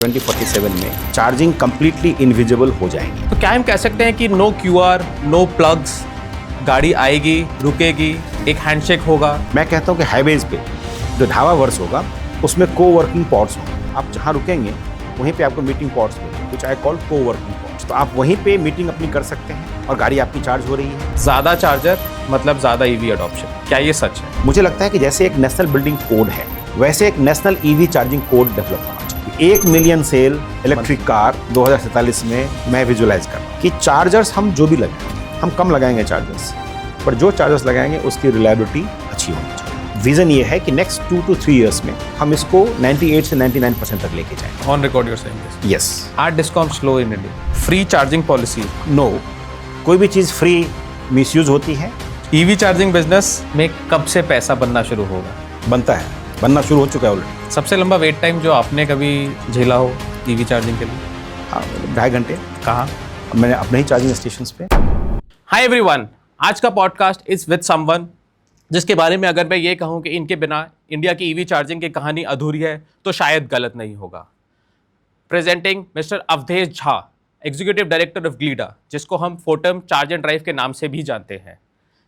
2047 में charging completely invisible हो जाएंगी। तो क्या हम कह सकते हैं कि नो क्यूआर, नो प्लग्स, गाड़ी आएगी, रुकेगी, एक हैंडशेक होगा? मैं कहता हूँ कि हाईवेज पे जो ढाबा वर्स होगा उसमें को वर्किंग पॉड्स होंगे। आप जहाँ रुकेंगे वहीं पे आपको मीटिंग पॉड्स मिलेंगे, कुछ आई कॉल को वर्किंग पॉड्स। तो आप वहीं पे मीटिंग अपनी कर सकते हैं और गाड़ी आपकी चार्ज हो रही है। ज़्यादा चार्जर मतलब ज़्यादा ईवी अडॉप्शन, क्या ये सच है? मुझे लगता है कि जैसे एक नेशनल बिल्डिंग कोड है वैसे एक national EV charging code develop होना चाहिए। 1 मिलियन सेल इलेक्ट्रिक कार 2047 में मैं विजुलाइज कर रहा हूँ कि चार्जर्स हम जो भी लगाएंगे, हम कम लगाएंगे चार्जर्स, पर जो चार्जर्स लगाएंगे उसकी रिलायबिलिटी अच्छी होनी चाहिए। विजन ये है कि नेक्स्ट 2 to 3 ईयर्स में हम इसको 98 से 99% तक लेके जाएंगे। On record your saying this? Yes. Are discom slow in India? Free charging policy? No, कोई भी चीज़ फ्री मिसयूज होती है। ईवी चार्जिंग बिजनेस में कब से पैसा बनना शुरू होगा? बनता है, बनना शुरू हो चुका है ऑलरेडी। सबसे लंबा वेट टाइम जो आपने कभी झेला हो ईवी चार्जिंग के लिए? हाँ, 2.5 घंटे। कहाँ? मैंने अपने ही चार्जिंग स्टेशन पे। हाय एवरीवन, आज का पॉडकास्ट इज विद समवन जिसके बारे में अगर मैं ये कहूँ कि इनके बिना इंडिया की ईवी चार्जिंग की कहानी अधूरी है तो शायद गलत नहीं होगा। Presenting mister Avdhesh Jha, executive director of ग्लीडा, जिसको हम फोटम चार्ज एंड ड्राइव के नाम से भी जानते हैं।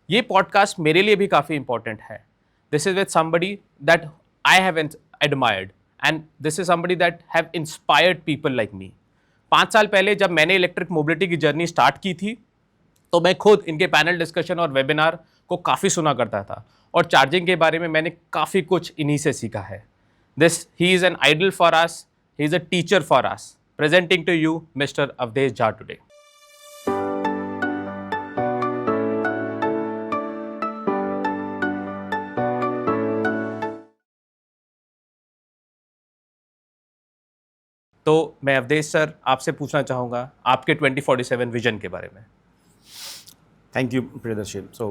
ये पॉडकास्ट मेरे लिए भी काफ़ी इंपॉर्टेंट है। This is with somebody that I have admired and this is somebody that have inspired people like me. 5 साल पहले जब मैंने इलेक्ट्रिक मोबिलिटी की जर्नी स्टार्ट की थी तो मैं खुद इनके पैनल डिस्कशन और वेबिनार को काफ़ी सुना करता था और चार्जिंग के बारे में मैंने काफ़ी कुछ इन्हीं से सीखा है। He is an idol for us, he is a teacher for us. Presenting to you mister Avdhesh Jha today. तो मैं अवधेश सर आपसे पूछना चाहूँगा आपके 2047 विजन के बारे में। Thank you Priyadarshi. सो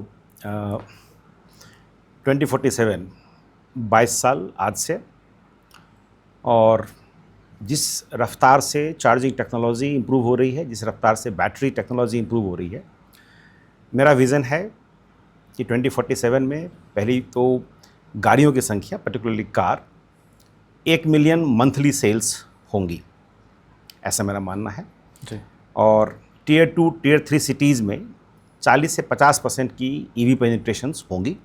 2047 22 साल आज से, और जिस रफ्तार से चार्जिंग टेक्नोलॉजी इम्प्रूव हो रही है, जिस रफ्तार से बैटरी टेक्नोलॉजी इम्प्रूव हो रही है, मेरा विज़न है कि 2047 में पहली तो गाड़ियों की संख्या, particularly car, 1 million monthly sales होंगी, ऐसा मेरा मानना है जी। और टियर 2 टियर 3 सिटीज़ में 40 से 50% की ईवी पेनिट्रेशंस होंगी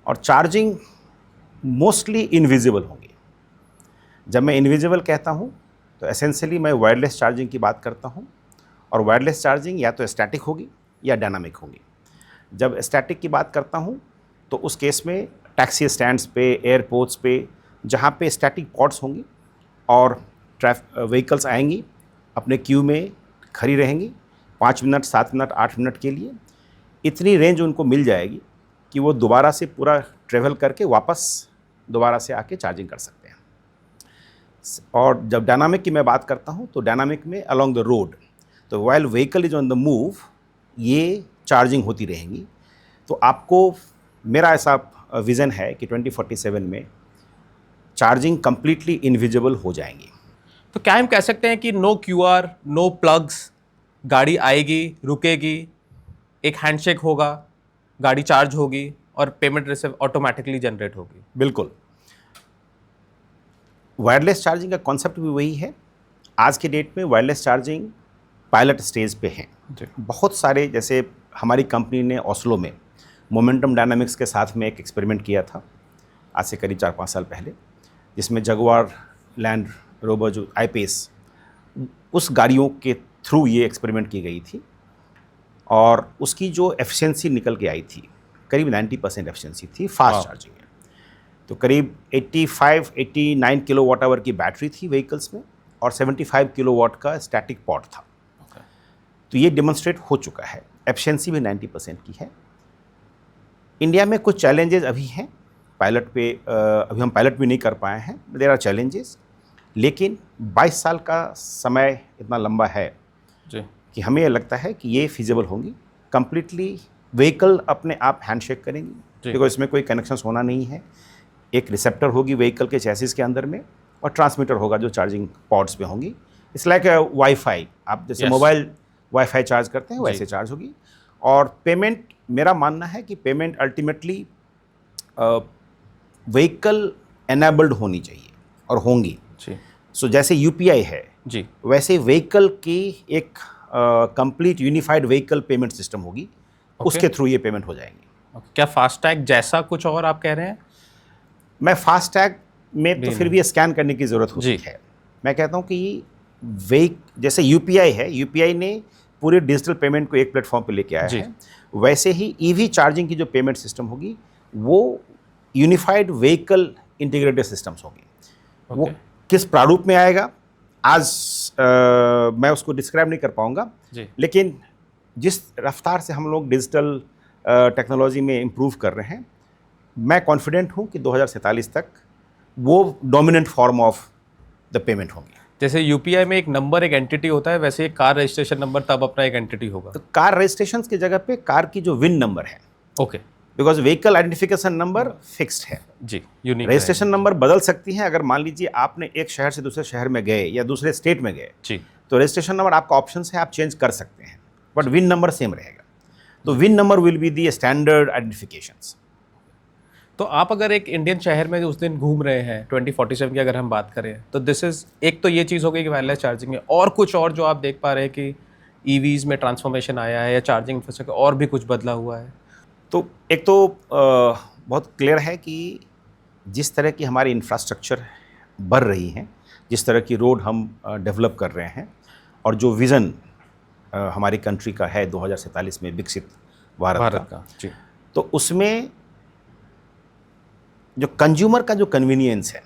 और चार्जिंग मोस्टली इनविजिबल होंगी। जब मैं इनविजिबल कहता हूँ तो एसेंशियली मैं वायरलेस चार्जिंग की बात करता हूँ, और वायरलेस चार्जिंग या तो स्टैटिक होगी या डायनामिक होगी। जब स्टैटिक की बात करता हूँ तो उस केस में टैक्सी स्टैंड्स पे, एयरपोर्ट्स पे, जहाँ पे स्टैटिक पॉड्स होंगी और व्हीकल्स आएंगी, अपने क्यू में खड़ी रहेंगी 5 मिनट, 7 मिनट, 8 मिनट के लिए, इतनी रेंज उनको मिल जाएगी कि वो दोबारा से पूरा ट्रेवल करके वापस दोबारा से आके चार्जिंग कर सकते हैं। और जब डायनामिक की मैं बात करता हूँ तो डायनामिक में अलोंग द रोड, तो while vehicle is on the move, ये चार्जिंग होती रहेंगी। तो आपको, मेरा ऐसा विज़न है कि 2047 में चार्जिंग कंप्लीटली इनविजिबल हो जाएंगी। तो क्या हम कह सकते हैं कि नो क्यूआर, नो प्लग्स, गाड़ी आएगी, रुकेगी, एक हैंडशेक होगा, गाड़ी चार्ज होगी और पेमेंट रिसीव ऑटोमेटिकली जनरेट होगी? बिल्कुल, वायरलेस चार्जिंग का कॉन्सेप्ट भी वही है। आज के डेट में वायरलेस चार्जिंग पायलट स्टेज पे है। बहुत सारे, जैसे हमारी कंपनी ने ओस्लो में मोमेंटम डायनामिक्स के साथ में एक एक्सपेरिमेंट किया था आज से करीब 4-5 साल पहले, जिसमें जगुआर लैंड रोवर जो आई-पेस, उस गाड़ियों के थ्रू ये एक्सपेरिमेंट की गई थी और उसकी जो एफिशिएंसी निकल के आई थी करीब 90% एफिशिएंसी थी फास्ट चार्जिंग में। तो करीब 85-89 किलोवाट आवर की बैटरी थी व्हीकल्स में और 75 किलोवाट का स्टैटिक पॉड था। तो ये डेमोन्स्ट्रेट हो चुका है, एफिशिएंसी भी 90% की है। इंडिया में कुछ चैलेंजेस अभी हैं पायलट पे, अभी हम पायलट भी नहीं कर पाए हैं, देयर आर चैलेंजेस, लेकिन 22 साल का समय इतना लंबा है जी कि हमें ये लगता है कि ये फिजिबल होंगी। कंप्लीटली व्हीकल अपने आप हैंडशेक करेंगी, क्योंकि इसमें कोई कनेक्शंस होना नहीं है। एक रिसेप्टर होगी व्हीकल के चैसिस के अंदर में और ट्रांसमीटर होगा जो चार्जिंग पॉड्स पे होंगी। इट्स लाइक वाईफाई, आप जैसे मोबाइल वाईफाई चार्ज करते हैं वैसे चार्ज होगी। और पेमेंट, मेरा मानना है कि पेमेंट अल्टीमेटली व्हीकल एनेबल्ड होनी चाहिए और होंगी। सो जैसे यूपीआई है जी, वैसे व्हीकल की एक complete unified vehicle payment system होगी, उसके थ्रू ये पेमेंट हो जाएंगे। क्या फास्टैग जैसा कुछ और आप कह रहे हैं? मैं फास्टैग में तो भी फिर नहीं। भी स्कैन करने की ज़रूरत होती जी। है। मैं कहता हूँ कि जैसे यूपीआई है, यूपीआई ने पूरे डिजिटल पेमेंट को एक प्लेटफॉर्म पे लेके आया जी। है, वैसे ही ईवी चार्जिंग की जो पेमेंट सिस्टम होगी वो यूनिफाइड व्हीकल इंटीग्रेटेड सिस्टम्स होंगे। वो ओके। किस प्रारूप में आएगा आज मैं उसको डिस्क्राइब नहीं कर पाऊंगा, जी। लेकिन जिस रफ्तार से हम लोग डिजिटल टेक्नोलॉजी में इम्प्रूव कर रहे हैं, मैं कॉन्फिडेंट हूँ कि 2047 तक वो dominant form of the payment होंगे। जैसे यूपीआई में एक नंबर, एक एंटिटी होता है, वैसे एक कार रजिस्ट्रेशन नंबर तब अपना एक एंटिटी होगा। तो कार रजिस्ट्रेशन की जगह पे कार की जो विन नंबर है, okay. Because vehicle identification number fixed है। जी, यूनिक रजिस्ट्रेशन नंबर बदल सकती हैं। अगर मान लीजिए आपने एक शहर से दूसरे शहर में गए या दूसरे स्टेट में गए, जी। तो रजिस्ट्रेशन नंबर आपका ऑप्शन है, आप चेंज कर सकते हैं, बट विन नंबर सेम रहेगा। तो win number will be the standard identifications. तो आप अगर एक इंडियन शहर में उस दिन घूम रहे हैं 2047 की अगर हम बात करें, तो दिस इज एक तो ये चीज़ हो गई कि वायरलेस चार्जिंग में, और कुछ और जो आप देख पा रहे हैं कि ईवीज़ में ट्रांसफॉर्मेशन आया है या चार्जिंग इंफ्रास्ट्रक्चर और भी कुछ बदला हुआ है? तो एक तो बहुत क्लियर है कि जिस तरह की हमारी इंफ्रास्ट्रक्चर बढ़ रही हैं, जिस तरह की रोड हम डेवलप कर रहे हैं, और जो विज़न हमारी कंट्री का है 2047 में विकसित भारत का, जी। तो उसमें जो कंज्यूमर का जो कन्वीनियंस है,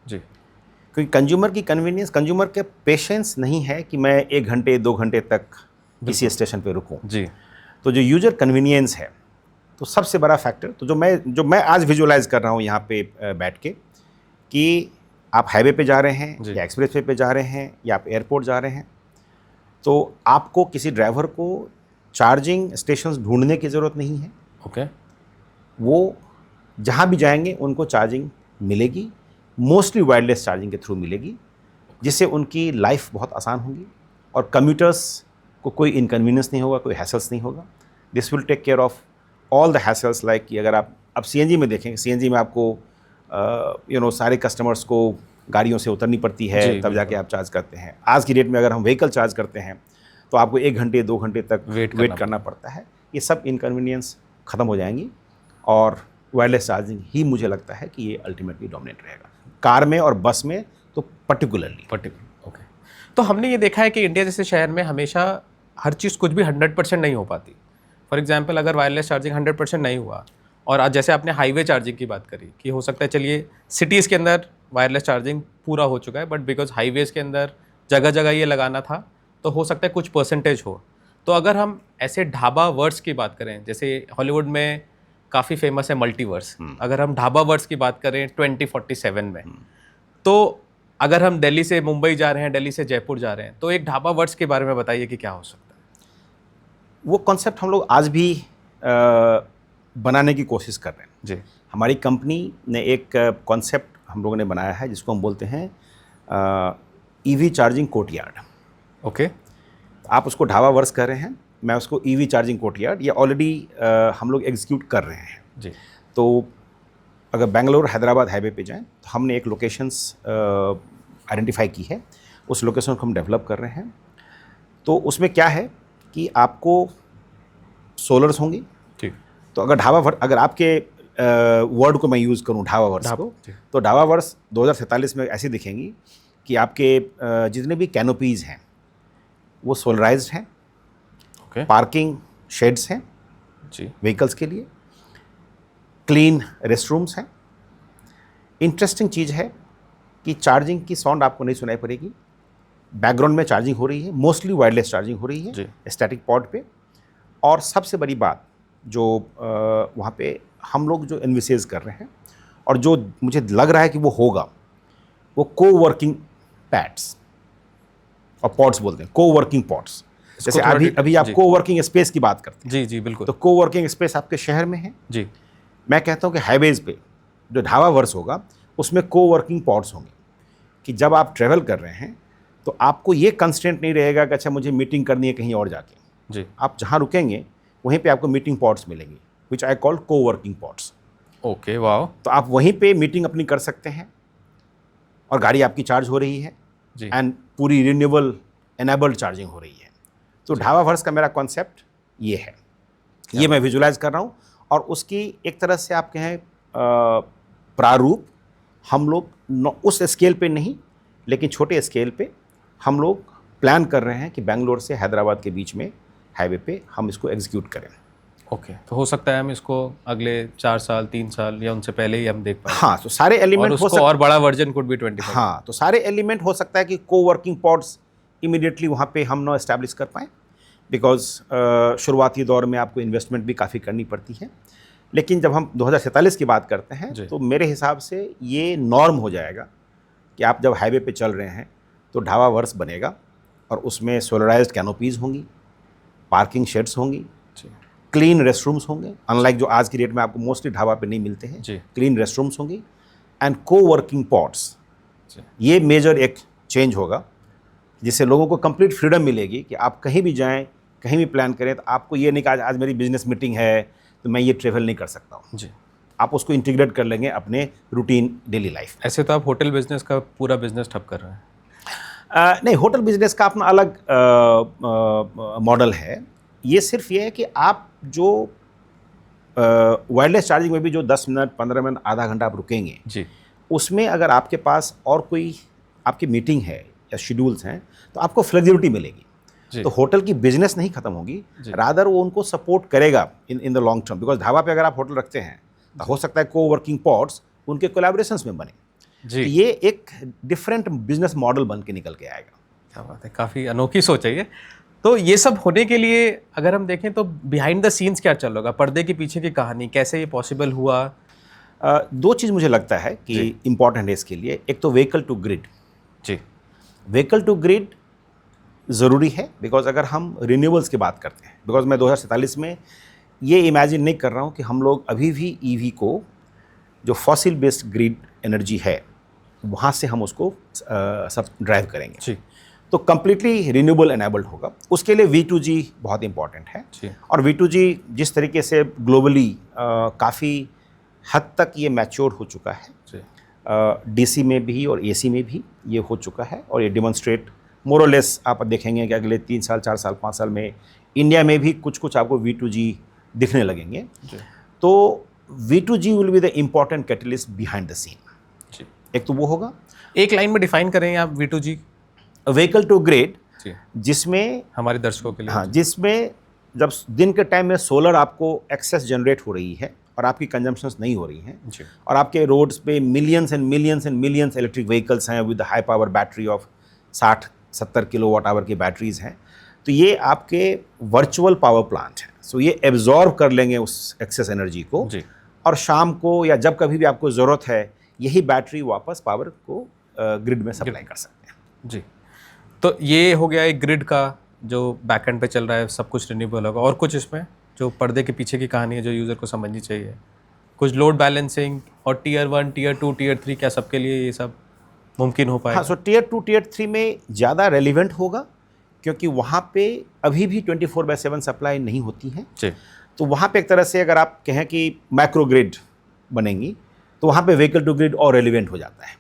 जी। क्योंकि कंज्यूमर की कन्वीनियंस, कंज्यूमर के पेशेंस नहीं है कि मैं 1 घंटे 2 घंटे तक किसी स्टेशन पे रुकूं। जी। तो जो यूजर कन्वीनियंस है, तो सबसे बड़ा फैक्टर, तो जो मैं आज विजुअलाइज कर रहा हूँ यहाँ पे बैठ के, कि आप हाईवे पे जा रहे हैं या एक्सप्रेस वे पे जा रहे हैं या आप एयरपोर्ट जा रहे हैं, तो आपको किसी ड्राइवर को चार्जिंग स्टेशंस ढूंढने की ज़रूरत नहीं है। ओके। वो जहाँ भी जाएंगे उनको चार्जिंग मिलेगी, मोस्टली वायरलेस चार्जिंग के थ्रू मिलेगी, जिससे उनकी लाइफ बहुत आसान होगी और कम्यूटर्स को कोई इनकन्वीनियंस नहीं होगा, कोई हैसल्स नहीं होगा। This will take care of all the hassles, like कि अगर आप अब सीएनजी में देखें, सीएनजी में आपको सारे कस्टमर्स को गाड़ियों से उतरनी पड़ती है, तब जाके आप चार्ज करते हैं। आज की डेट में अगर हम व्हीकल चार्ज करते हैं तो आपको 1 घंटे 2 घंटे तक वेट करना पड़ता है। ये सब इनकन्वीनियंस ख़त्म हो जाएंगी और वायरलेस चार्जिंग ही मुझे लगता है कि ये अल्टीमेटली डोमिनेट रहेगा, कार में और बस में तो पर्टिकुलरली। ओके। तो हमने ये देखा है कि इंडिया जैसे शहर में हमेशा हर चीज़ कुछ भी 100% नहीं हो पाती। फॉर एग्जांपल, अगर वायरलेस चार्जिंग 100% नहीं हुआ, और आज जैसे आपने हाईवे चार्जिंग की बात करी कि हो सकता है, चलिए सिटीज़ के अंदर वायरलेस चार्जिंग पूरा हो चुका है, बट बिकॉज हाईवेज़ के अंदर जगह जगह ये लगाना था, तो हो सकता है कुछ परसेंटेज हो। तो अगर हम ऐसे ढाबा वर्ड्स की बात करें, जैसे हॉलीवुड में काफ़ी फेमस है मल्टीवर्स, अगर हम ढाबा वर्ड्स की बात करें 2047 में, तो अगर हम दिल्ली से मुंबई जा रहे हैं, दिल्ली से जयपुर जा रहे हैं, तो एक ढाबा वर्ड्स के बारे में बताइए कि क्या हो सकता है? वो कॉन्सेप्ट हम लोग आज भी बनाने की कोशिश कर रहे हैं। जी। हमारी कंपनी ने एक कॉन्सेप्ट हम लोगों ने बनाया है जिसको हम बोलते हैं ईवी चार्जिंग कोर्टयार्ड। ओके। आप उसको ढाबा वर्स कर रहे हैं, मैं उसको ईवी चार्जिंग कोर्टयार्ड, ये ऑलरेडी हम लोग एग्जीक्यूट कर रहे हैं। जी। तो अगर बेंगलोर हैदराबाद हाईवे पे जाएं तो हमने एक लोकेशंस आइडेंटिफाई की है, उस लोकेशन को हम डेवलप कर रहे हैं। तो उसमें क्या है कि आपको सोलर्स होंगी। ठीक। तो अगर आपके वर्ड को मैं यूज़ करूं ढाबा वर्स को, तो ढाबा वर्स 2047 में ऐसी दिखेंगी कि आपके जितने भी कैनोपीज़ हैं वो सोलराइज्ड हैं। ओके। पार्किंग शेड्स हैं जी व्हीकल्स के लिए, क्लीन रेस्टरूम्स हैं। इंटरेस्टिंग चीज़ है कि चार्जिंग की साउंड आपको नहीं सुनाई पड़ेगी, बैकग्राउंड में चार्जिंग हो रही है, मोस्टली वायरलेस चार्जिंग हो रही है स्टैटिक पॉड पे। और सबसे बड़ी बात जो वहाँ पे हम लोग जो इन्विसेज कर रहे हैं और जो मुझे लग रहा है कि वो होगा, वो को-वर्किंग पैड्स और पॉड्स बोलते हैं, को-वर्किंग पॉड्स। जैसे अभी आप को-वर्किंग स्पेस की बात करते हैं। जी जी बिल्कुल। तो को-वर्किंग स्पेस आपके शहर में है। जी। मैं कहता हूँ कि हाईवेज़ पे जो ढाबा वर्स होगा उसमें को-वर्किंग पॉड्स होंगे, कि जब आप ट्रैवल कर रहे हैं तो आपको ये कंस्ट्रेंट नहीं रहेगा कि अच्छा मुझे मीटिंग करनी है कहीं और जाके। जी। आप जहाँ रुकेंगे वहीं पे आपको मीटिंग पॉड्स मिलेंगी, which I call coworking pods. Okay, वाह। तो आप वहीं पे मीटिंग अपनी कर सकते हैं और गाड़ी आपकी चार्ज हो रही है, जी। एंड पूरी रिन्यूएबल एनेबल्ड चार्जिंग हो रही है। तो ढाबावर्स का मेरा कॉन्सेप्ट ये है, ये मैं विजुलाइज कर रहा हूँ। और उसकी एक तरह से आप कहें प्रारूप हम लोग उस स्केल पे नहीं, लेकिन छोटे स्केल पे हम लोग प्लान कर रहे हैं कि बेंगलोर से हैदराबाद के बीच में हाईवे पे हम इसको एग्जीक्यूट करें। ओके, तो हो सकता है हम इसको अगले 4 साल 3 साल या उनसे पहले ही हम देख पाए। हाँ, तो सारे और एलिमेंट हो उसको और बड़ा वर्जन कुड बी 25। हाँ, तो सारे एलिमेंट हो सकता है कि कोवर्किंग पॉड्स इमीडिएटली वहाँ पे हम ना एस्टैब्लिश कर पाएँ, बिकॉज शुरुआती दौर में आपको इन्वेस्टमेंट भी काफ़ी करनी पड़ती है। लेकिन जब हम 2047 की बात करते हैं तो मेरे हिसाब से ये नॉर्म हो जाएगा कि आप जब हाईवे पे चल रहे हैं तो ढाबावर्स बनेगा और उसमें सोलराइज्ड कैनोपीज़ होंगी, पार्किंग शेड्स होंगी, क्लीन रेस्टरूम्स होंगे, अनलाइक जो आज की डेट में आपको मोस्टली ढाबा पे नहीं मिलते हैं। क्लीन रेस्टरूम्स होंगी एंड कोवर्किंग पॉड्स। ये मेजर एक चेंज होगा जिससे लोगों को कंप्लीट फ्रीडम मिलेगी कि आप कहीं भी जाएं, कहीं भी प्लान करें, तो आपको ये नहीं कि आज मेरी बिजनेस मीटिंग है तो मैं ये ट्रैवल नहीं कर सकता हूँ जी। आप उसको इंटीग्रेट कर लेंगे अपने रूटीन डेली लाइफ। ऐसे तो आप होटल बिजनेस का पूरा बिजनेस ठप कर रहे हैं। नहीं, होटल बिजनेस का अपना अलग मॉडल है। ये सिर्फ ये है कि आप जो वायरलेस चार्जिंग में भी जो 10 मिनट 15 मिनट आधा घंटा आप रुकेंगे जी, उसमें अगर आपके पास और कोई आपकी मीटिंग है या शेड्यूल्स हैं तो आपको फ्लेक्सिबिलिटी मिलेगी। तो होटल की बिजनेस नहीं खत्म होगी, रादर वो उनको सपोर्ट करेगा in the long term. Because dhaba पे अगर आप होटल रखते हैं तो हो सकता है कोवर्किंग पॉड्स उनके कोलैबोरेशंस में बने जी। तो ये एक डिफरेंट बिजनेस मॉडल बन के निकल के आएगा। क्या बात है, काफ़ी अनोखी सोच है ये। तो ये सब होने के लिए अगर हम देखें तो बिहाइंड द सीन्स क्या चल रहा होगा, पर्दे के पीछे की कहानी, कैसे ये पॉसिबल हुआ? दो चीज़ मुझे लगता है कि इम्पॉर्टेंट है इसके लिए। एक तो व्हीकल टू ग्रिड जी, व्हीकल टू ग्रिड ज़रूरी है बिकॉज अगर हम रिन्यूएबल्स की बात करते हैं, बिकॉज मैं 2047 में ये इमेजिन नहीं कर रहा हूँ कि हम लोग अभी भी ईवी को जो फॉसिल बेस्ड ग्रिड एनर्जी है वहाँ से हम उसको सब ड्राइव करेंगे जी। तो कम्प्लीटली रिन्यूएबल एनेबल्ड होगा। उसके लिए V2G बहुत इंपॉर्टेंट है जी। और V2G जिस तरीके से ग्लोबली काफ़ी हद तक ये मैच्योर हो चुका है, DC में भी और AC में भी ये हो चुका है और ये डिमॉन्स्ट्रेट मोर और लेस आप देखेंगे कि अगले 3 साल 4 साल 5 साल में इंडिया में भी कुछ आपको V2G दिखने लगेंगे। तो V2G will be the important catalyst behind the scene. एक तो वो होगा। एक लाइन में डिफाइन करें आप V2G? व्हीकल टू ग्रिड, जिसमें हमारे दर्शकों के लिए, हाँ, जिसमें जब दिन के टाइम में सोलर आपको एक्सेस जनरेट हो रही है और आपकी कंजम्पशंस नहीं हो रही हैं और आपके रोड्स पे millions and millions and millions electric vehicles हैं with high power battery of 60-70 kilowatt hour की बैटरीज हैं, तो ये आपके वर्चुअल पावर प्लांट हैं। सो ये एब्जॉर्ब कर लेंगे उस एक्सेस एनर्जी को जी। और शाम को या जब कभी भी आपको ज़रूरत है यही बैटरी वापस पावर को ग्रिड में सप्लाई कर सकते हैं जी। तो ये हो गया एक ग्रिड का जो बैकएंड पे चल रहा है, सब कुछ रिन्यूएबल होगा। और कुछ इसमें जो पर्दे के पीछे की कहानी है जो यूज़र को समझनी चाहिए, कुछ लोड बैलेंसिंग और Tier 1 Tier 2 Tier 3, क्या सबके लिए ये सब मुमकिन हो पाएगा? हाँ, सो Tier 2 Tier 3 में ज़्यादा रेलिवेंट होगा क्योंकि वहाँ पे अभी भी 24/7 सप्लाई नहीं होती है जी। तो वहाँ पे एक तरह से अगर आप कहें कि माइक्रो ग्रिड बनेंगी तो वहाँ पे व्हीकल टू ग्रिड और रेलिवेंट हो जाता है।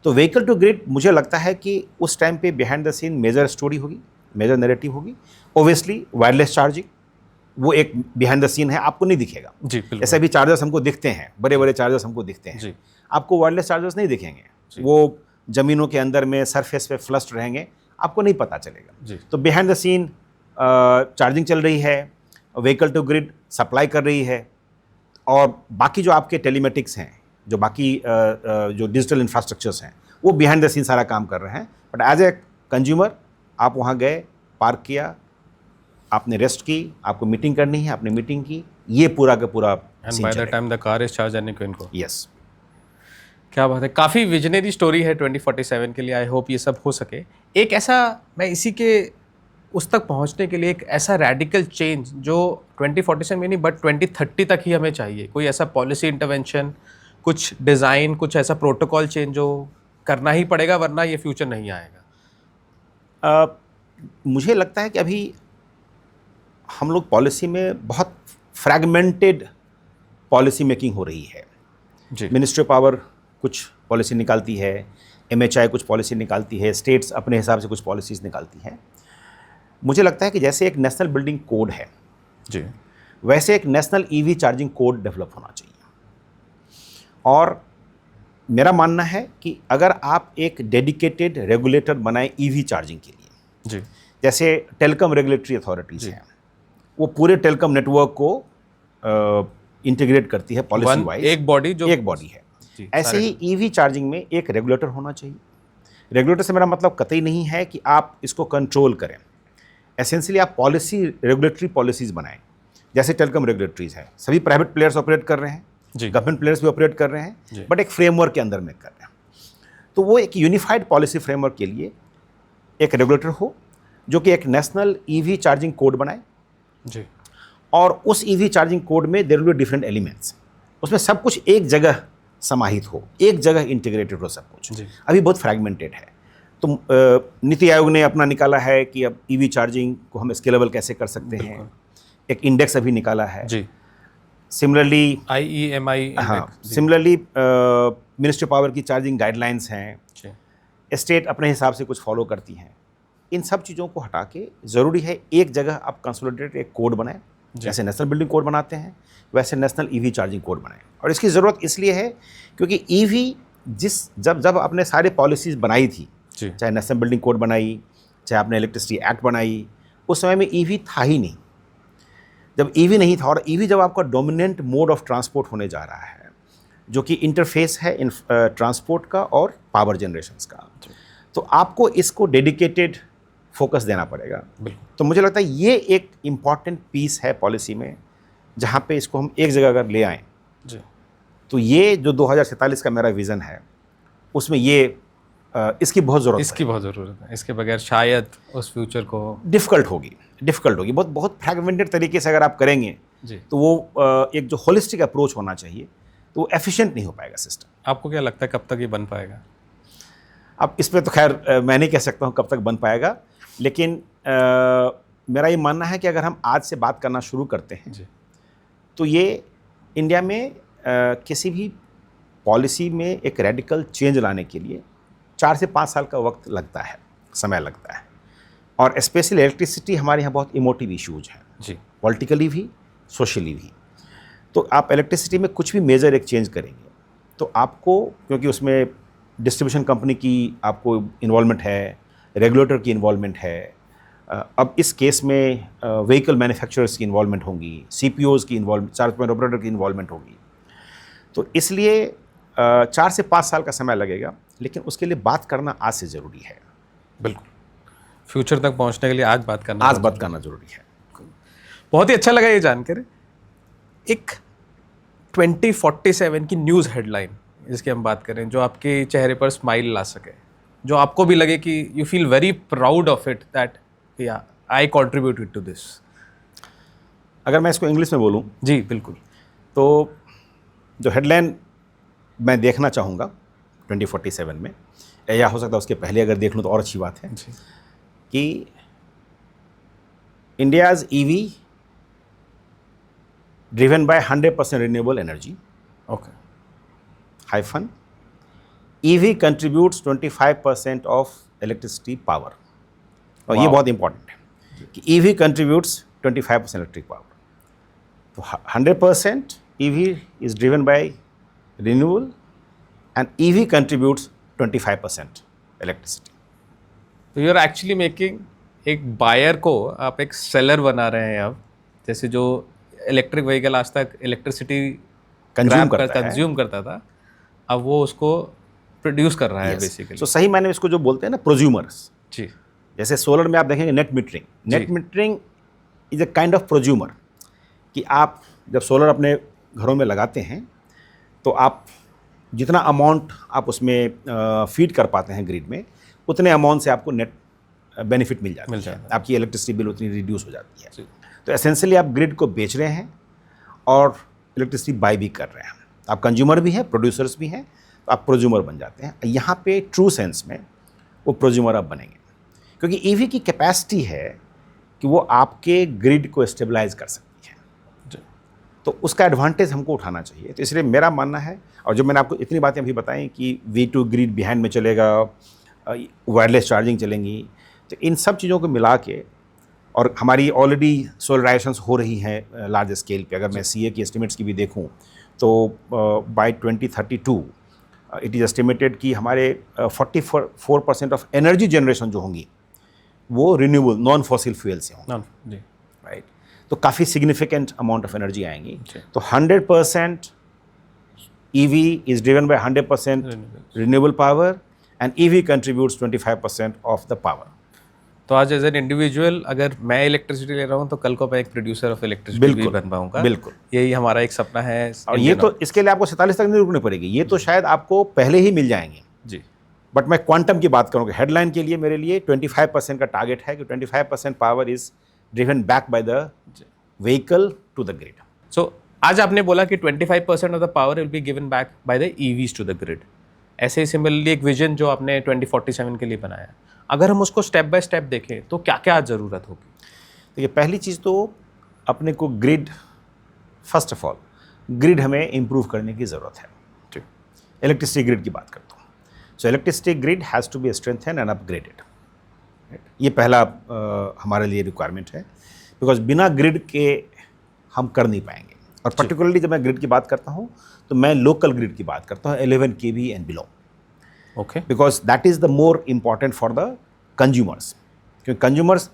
तो व्हीकल टू ग्रिड मुझे लगता है कि उस टाइम पे behind the scene major story होगी, मेजर नैरेटिव होगी। ओब्वियसली वायरलेस चार्जिंग वो एक बिहाइंड द सीन है, आपको नहीं दिखेगा जी। ऐसे भी चार्जर्स हमको दिखते हैं, बड़े बड़े चार्जर्स हमको दिखते हैं जी। आपको वायरलेस चार्जर्स नहीं दिखेंगे, वो ज़मीनों के अंदर में सरफेस पे फ्लश्ड रहेंगे, आपको नहीं पता चलेगा जी। तो बिहाइंड द सीन चार्जिंग चल रही है, व्हीकल टू ग्रिड सप्लाई कर रही है और बाकी जो आपके टेलीमेटिक्स हैं, जो बाकी जो डिजिटल इंफ्रास्ट्रक्चर्स हैं वो बिहाइंड द सीन सारा काम कर रहे हैं। बट एज ए कंज्यूमर आप वहाँ गए, पार्क किया, आपने रेस्ट की, आपको मीटिंग करनी है, आपने मीटिंग की, ये पूरा का पूरा and by the time the car is charge आने को इनको। यस, क्या बात है, काफ़ी विजनरी स्टोरी है 2047 के लिए। आई होप ये सब हो सके। एक ऐसा, मैं इसी के उस तक पहुंचने के लिए एक ऐसा रैडिकल चेंज जो 2047 में नहीं बट 2030 तक ही हमें चाहिए, कोई ऐसा पॉलिसी इंटरवेंशन, कुछ डिज़ाइन, कुछ ऐसा प्रोटोकॉल चेंज जो करना ही पड़ेगा वरना ये फ्यूचर नहीं आएगा। मुझे लगता है कि अभी हम लोग पॉलिसी में बहुत फ्रैगमेंटेड पॉलिसी मेकिंग हो रही है जी। मिनिस्ट्री ऑफ पावर कुछ पॉलिसी निकालती है, MHI कुछ पॉलिसी निकालती है, स्टेट्स अपने हिसाब से कुछ पॉलिसीज़ निकालती हैं। मुझे लगता है कि जैसे एक नेशनल बिल्डिंग कोड है जी, वैसे एक national EV charging code develop होना चाहिए। और मेरा मानना है कि अगर आप एक डेडिकेटेड रेगुलेटर बनाएं EV चार्जिंग के लिए, जी, जैसे टेलीकॉम रेगुलेटरी अथॉरिटीज़ हैं, वो पूरे टेलीकॉम नेटवर्क को इंटीग्रेट करती है पॉलिसी वाइज, एक बॉडी जो एक बॉडी है। जी, ऐसे सारे- ही EV चार्जिंग में एक रेगुलेटर होना चाहिए। रेगुलेटर से मेरा मतलब कतई नहीं है कि आप इसको कंट्रोल करें, एसेंशियली आप पॉलिसी, रेगुलेटरी पॉलिसीज़ बनाएं। जैसे टेलीकॉम रेगुलेटरीज़ हैं, सभी प्राइवेट प्लेयर्स ऑपरेट कर रहे हैं, जी, गवर्नमेंट प्लेयर्स भी ऑपरेट कर रहे जी। हैं, बट एक फ्रेमवर्क के अंदर में कर रहे हैं। तो वो एक यूनिफाइड पॉलिसी फ्रेमवर्क के लिए एक रेगुलेटर हो जो कि एक नेशनल EV चार्जिंग कोड बनाए, जी, और उस EV चार्जिंग कोड में there will be different elements, उसमें सब कुछ एक जगह समाहित हो, एक जगह इंटीग्रेटेड हो सब कुछ। जी। अभी बहुत फ्रैगमेंटेड है। तो नीति आयोग ने अपना निकाला है कि अब EV चार्जिंग को हम स्केलेबल कैसे कर सकते हैं, एक इंडेक्स अभी निकाला है। जी, सिमिलरली IEMI हाँ, इंडेक्स, जी, सिमिलरली मिनिस्ट्री पावर की चार्जिंग गाइडलाइंस हैं, जी, स्टेट अपने हिसाब से कुछ फॉलो करती हैं। इन सब चीज़ों को हटा के ज़रूरी है एक जगह आप कंसोलिडेटेड एक कोड बनाएं, जैसे नेशनल बिल्डिंग कोड बनाते हैं वैसे नेशनल EV चार्जिंग कोड बनाएं। और इसकी ज़रूरत इसलिए है क्योंकि EV जब आपने सारे पॉलिसीज़ बनाई थी, जी, चाहे नेशनल बिल्डिंग कोड बनाई, चाहे आपने इलेक्ट्रिसिटी एक्ट बनाई, उस समय में EV था ही नहीं। जब EV नहीं था, और EV जब आपका डोमिनेंट मोड ऑफ ट्रांसपोर्ट होने जा रहा है, जो कि इंटरफेस है इन ट्रांसपोर्ट का और पावर जनरेशंस का, तो आपको इसको डेडिकेटेड फोकस देना पड़ेगा। बिल्कुल, तो मुझे लगता है ये एक इम्पॉर्टेंट पीस है पॉलिसी में, जहाँ पे इसको हम एक जगह अगर ले आएँ, जी, तो ये जो 2047 का मेरा विज़न है उसमें ये इसकी बहुत ज़रूरत इसकी बहुत ज़रूरत है। इसके बगैर शायद उस फ्यूचर को डिफ़िकल्ट होगी। बहुत फ्रैगमेंटेड तरीके से अगर आप करेंगे जी, तो वो एक जो होलिस्टिक अप्रोच होना चाहिए तो वो एफिशिएंट नहीं हो पाएगा सिस्टम। आपको क्या लगता है कब तक ये बन पाएगा? अब इस पे तो खैर मैं नहीं कह सकता हूँ कब तक बन पाएगा, लेकिन मेरा ये मानना है कि अगर हम आज से बात करना शुरू करते हैं जी, तो ये इंडिया में किसी भी पॉलिसी में एक रेडिकल चेंज लाने के लिए 4 से 5 साल का वक्त लगता है, समय लगता है। और स्पेशली इलेक्ट्रिसिटी हमारे यहाँ बहुत इमोटिव इश्यूज हैं, जी, पॉलिटिकली भी, सोशली भी। तो आप इलेक्ट्रिसिटी में कुछ भी मेजर एक चेंज करेंगे तो आपको, क्योंकि उसमें डिस्ट्रीब्यूशन कंपनी की आपको इन्वॉल्वमेंट है, रेगुलेटर की इन्वॉल्वमेंट है, अब इस केस में व्हीकल मैन्युफैक्चरर्स की इन्वॉल्वमेंट होंगी, CPOs की इन्वॉल्वमेंट, चार्ज पॉइंट ऑपरेटर की इन्वॉल्वमेंट होगी। तो इसलिए 4 से 5 साल का समय लगेगा, लेकिन उसके लिए बात करना आज से ज़रूरी है। बिल्कुल। फ्यूचर तक पहुंचने के लिए आज बात करना आज बहुत बात करना ज़रूरी है। बहुत ही अच्छा लगा ये जानकर। एक 2047 की न्यूज़ हेडलाइन जिसकी हम बात करें, जो आपके चेहरे पर स्माइल ला सके, जो आपको भी लगे कि you feel very proud of it that या आई कॉन्ट्रीब्यूटेड टू दिस। अगर मैं इसको इंग्लिश में बोलूँ जी, बिल्कुल। तो जो हेडलाइन मैं देखना चाहूँगा 2047 में, या हो सकता है उसके पहले अगर देख लूँ तो और अच्छी बात है, जी, कि India's EV driven by 100% renewable energy okay, hyphen EV contributes 25% of electricity power. और ये Wow. बहुत इंपॉर्टेंट है कि EV कंट्रीब्यूट्स 25% इलेक्ट्रिक पावर। तो 100% EV is driven by renewable and EV contributes 25% electricity. तो यू आर एक्चुअली मेकिंग एक buyer को आप एक सेलर बना रहे हैं अब। जैसे जो इलेक्ट्रिक व्हीकल आज तक इलेक्ट्रिसिटी कंज्यूम करता था, अब वो उसको प्रोड्यूस कर रहा है बेसिकली। सो सही मायने में इसको जो बोलते हैं ना प्रोज्यूमर्स, जी, जैसे सोलर में आप देखेंगे net metering is a kind of prosumer, कि आप जब सोलर अपने घरों में लगाते हैं तो आप जितना अमाउंट आप उसमें फीड कर पाते हैं ग्रिड में, उतने अमाउंट से आपको नेट बेनिफिट मिल जाता है, आपकी इलेक्ट्रिसिटी बिल उतनी रिड्यूस हो जाती है। जी, तो एसेंशियली आप ग्रिड को बेच रहे हैं और इलेक्ट्रिसिटी बाई भी कर रहे हैं। आप कंज्यूमर भी हैं, प्रोड्यूसर्स भी हैं, तो आप प्रोज्यूमर बन जाते हैं। यहाँ पे ट्रू सेंस में वो प्रोज्यूमर आप बनेंगे, क्योंकि EV की कैपेसिटी है कि वो आपके ग्रिड को स्टेबलाइज कर सकती है। जी, तो उसका एडवांटेज हमको उठाना चाहिए। तो इसलिए मेरा मानना है, और जो मैंने आपको इतनी बातें अभी बताई कि V2 ग्रिड बिहाइंड में चलेगा, वायरलेस चार्जिंग चलेंगी, तो इन सब चीज़ों को मिला के, और हमारी ऑलरेडी सोलराइजेशंस हो रही हैं लार्ज स्केल पे। अगर मैं CA की एस्टिमेट्स की भी देखूं तो बाय 2032 इट इज़ एस्टिमेटेड कि हमारे 44% ऑफ एनर्जी जनरेशन जो होंगी वो रिन्यूएबल नॉन फॉसिल फ्यूल से होंगी, जी, राइट। तो काफ़ी सिग्निफिकेंट अमाउंट ऑफ एनर्जी आएंगी। तो 100% EV is driven by 100% renewable power, and EV contributes 25% of the power. तो आज एज एन इंडिविजुअल अगर मैं इलेक्ट्रिसिटी ले रहा हूँ तो कल को मैं एक प्रोड्यूसर ऑफ इलेक्ट्रिसिटी भी बन पाऊंगा। बिल्कुल, यही हमारा एक सपना है। और ये तो इसके लिए आपको 47 तक नहीं रुकनी पड़ेगी, ये तो शायद आपको पहले ही मिल जाएंगे जी। बट मैं क्वांटम की बात करूँगा। हेडलाइन के लिए मेरे लिए 25% का टारगेट है कि 25% power is driven back by the vehicle to the grid. So आज आपने बोला कि 25% of the power will be given back by the EVs to the grid. ऐसे ही सिमिलरली एक विजन जो आपने 2047 के लिए बनाया, अगर हम उसको स्टेप बाय स्टेप देखें तो क्या क्या ज़रूरत होगी? देखिए, पहली चीज़ तो अपने को grid, first of all grid हमें इम्प्रूव करने की ज़रूरत है। ठीक, इलेक्ट्रिसिटी ग्रिड की बात करता हूँ। So electricity grid has to be strengthen and upgraded. ये पहला हमारे लिए रिक्वायरमेंट है, बिकॉज बिना ग्रिड के हम कर नहीं पाएंगे। और पर्टिकुलरली जब मैं ग्रिड की बात करता हूँ तो मैं लोकल ग्रिड की बात करता हूँ, 11 kV and below. Okay, because that is the more important for the consumers, क्योंकि कंज्यूमर्स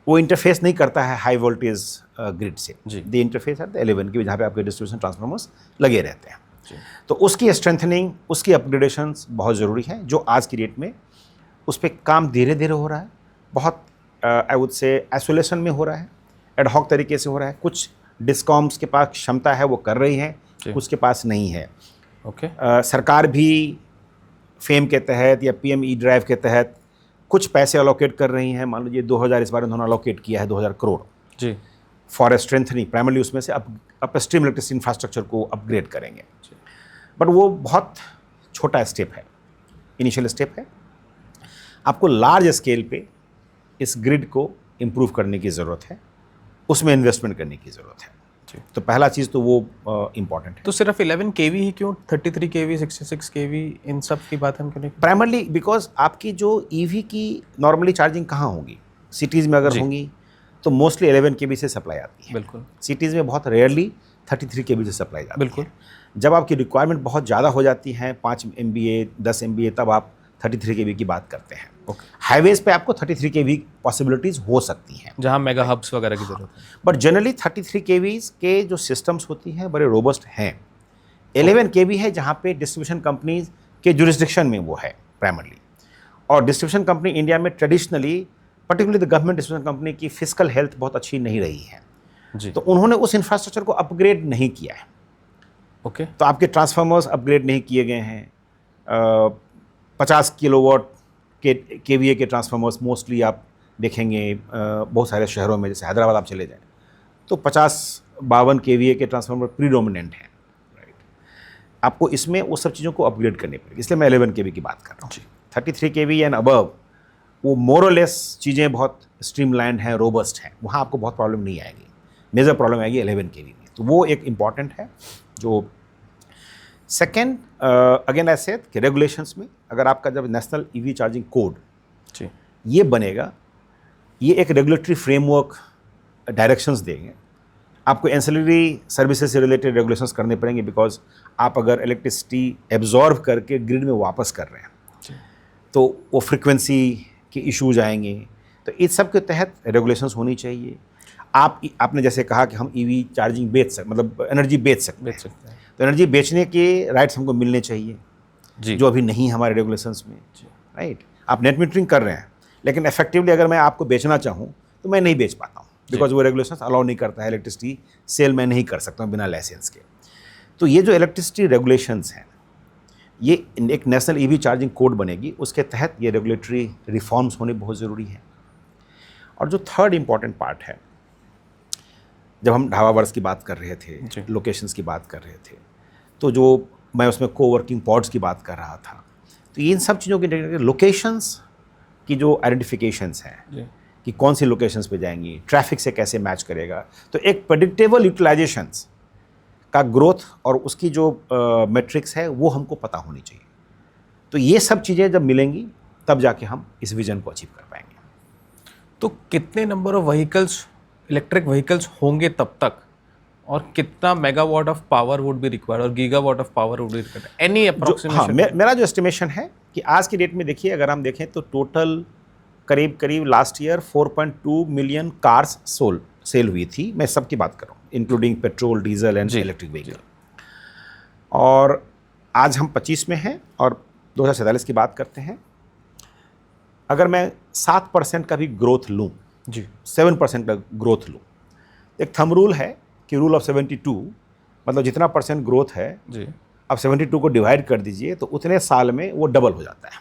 वो इंटरफेस नहीं करता है हाई वोल्टेज ग्रिड से। द इंटरफेस है 11 kV, जहाँ पे आपके डिस्ट्रीब्यूशन ट्रांसफार्मर्स लगे रहते हैं। तो उसकी स्ट्रेंथनिंग, उसकी अपग्रेडेशंस बहुत ज़रूरी है, जो आज की डेट में उस पर काम धीरे धीरे हो रहा है। बहुत आई वुड से आइसोलेशन में हो रहा है, एडहॉक तरीके से हो रहा है। कुछ डिस्कॉम्स के पास क्षमता है, वो कर रही हैं, कुछ के पास नहीं है। ओके, सरकार भी फेम के तहत या PME ड्राइव के तहत कुछ पैसे अलोकेट कर रही हैं। मान लीजिए 2000 इस बार उन्होंने अलोकेट किया है, 2000 करोड़ जी, फॉर स्ट्रेंथनिंग। प्राइमरली उसमें से अपस्ट्रीम इलेक्ट्रिसिटी इंफ्रास्ट्रक्चर को अपग्रेड करेंगे, बट वो बहुत छोटा स्टेप है, इनिशियल स्टेप है। आपको लार्ज स्केल पे इस ग्रिड को इम्प्रूव करने की ज़रूरत है, उसमें इन्वेस्टमेंट करने की ज़रूरत है। तो पहला चीज़ तो वो इम्पॉर्टेंट है। तो सिर्फ 11 kV ही क्यों? 33 kV, 66 kV, इन सब की बात हम क्यों नहीं? प्राइमरली बिकॉज आपकी जो EV की नॉर्मली चार्जिंग कहाँ होंगी, सिटीज़ में अगर होंगी तो मोस्टली 11 kV से सप्लाई आती है। बिल्कुल, सिटीज़ में बहुत रेयरली 33 kV से सप्लाई जाती है। बिल्कुल। जब आपकी रिक्वायरमेंट बहुत ज़्यादा हो जाती है, 5 MVA 10 MVA, तब आप 33 kV की बात करते हैं। हाईवेज पे आपको 33 kV पॉसिबिलिटीज़ हो सकती हैं, जहाँ मेगा हब्स वगैरह की जरूरत है। बट जनरली 33 kV के जो सिस्टम्स होती हैं बड़े रोबस्ट हैं। 11 kV है जहाँ पे डिस्ट्रीब्यूशन कंपनीज के जुरिस्डिक्शन में वो है प्राइमरली, और डिस्ट्रीब्यूशन कंपनी इंडिया में traditionally, particularly the government distribution company की फिजिकल हेल्थ बहुत अच्छी नहीं रही है जी। तो उन्होंने उस इंफ्रास्ट्रक्चर को अपग्रेड नहीं किया है। ओके, तो आपके ट्रांसफार्मर्स अपग्रेड नहीं किए गए हैं। 50 किलोवाट के KVA के ट्रांसफार्मर्स मोस्टली आप देखेंगे बहुत सारे शहरों में, जैसे हैदराबाद आप चले जाएं तो 50-52 KVA के ट्रांसफार्मर प्रीडोमिनेंट हैं, राइट। आपको इसमें वो सब चीज़ों को अपग्रेड करनी पड़ेगी, इसलिए मैं 11 kV की बात कर रहा हूँ। 33 kV एंड अबव वो मोर और लेस चीज़ें बहुत स्ट्रीमलाइंड हैं, रोबस्ट हैं, वहाँ आपको बहुत प्रॉब्लम नहीं आएगी। मेजर प्रॉब्लम आएगी 11 kV में, तो वो एक इम्पॉर्टेंट है। जो सेकेंड, अगेन आई सेड कि रेगुलेशंस में अगर आपका जब नेशनल EV चार्जिंग कोड ये बनेगा, ये एक रेगुलेटरी फ्रेमवर्क डायरेक्शंस देंगे। आपको एंसिलरी सर्विसेज से रिलेटेड रेगुलेशंस करने पड़ेंगे, बिकॉज आप अगर इलेक्ट्रिसिटी एब्जॉर्व करके ग्रिड में वापस कर रहे हैं तो वो फ्रिक्वेंसी के इश्यूज आएंगे। तो इस सब के तहत रेगुलेशंस होनी चाहिए। आपने जैसे कहा कि हम EV चार्जिंग बेच सकते, मतलब एनर्जी बेच सकते हैं, तो एनर्जी बेचने के राइट्स हमको मिलने चाहिए जी, जो अभी नहीं हमारे रेगुलेशंस में, राइट। आप नेट मीटरिंग कर रहे हैं, लेकिन इफेक्टिवली अगर मैं आपको बेचना चाहूँ तो मैं नहीं बेच पाता हूँ, बिकॉज वो रेगुलेशंस अलाउ नहीं करता है। इलेक्ट्रिसिटी सेल मैं नहीं कर सकता हूँ बिना लाइसेंस के। तो ये जो इलेक्ट्रिसिटी रेगुलेशंस हैं, ये एक नेशनल EV चार्जिंग कोड बनेगी, उसके तहत ये रेगुलेटरी रिफॉर्म्स होने बहुत ज़रूरी हैं। और जो थर्ड इम्पॉर्टेंट पार्ट है, जब हम ढाबा वर्स की बात कर रहे थे, लोकेशंस की बात कर रहे थे, तो जो मैं उसमें कोवर्किंग पॉड्स की बात कर रहा था, तो इन सब चीज़ों की लोकेशंस की जो आइडेंटिफिकेशंस हैं कि कौन सी लोकेशंस पे जाएंगी, ट्रैफिक से कैसे मैच करेगा, तो एक प्रेडिक्टेबल यूटिलाइजेशंस का ग्रोथ और उसकी जो मैट्रिक्स है वो हमको पता होनी चाहिए। तो ये सब चीज़ें जब मिलेंगी तब जाके हम इस विजन को अचीव कर पाएंगे। तो कितने number of vehicles, electric vehicles होंगे तब तक, और कितना megawatt of power would be required और gigawatt of power would be required, any हाँ, अप्रोक्सीमेशन? मेरा जो एस्टिमेशन है कि आज की डेट में देखिए, अगर हम देखें तो टोटल करीब करीब last year 4.2 million cars sale हुई थी। मैं सबकी बात कर रहा हूँ, including petrol, diesel and electric vehicle. और आज हम 25 में हैं और 2047 की बात करते हैं। अगर मैं 7% का भी ग्रोथ लूँ जी, 7% का ग्रोथ लूँ, एक थंब रूल है कि रूल ऑफ 72, मतलब जितना परसेंट ग्रोथ है जी, अब 72 को डिवाइड कर दीजिए तो उतने साल में वो डबल हो जाता है।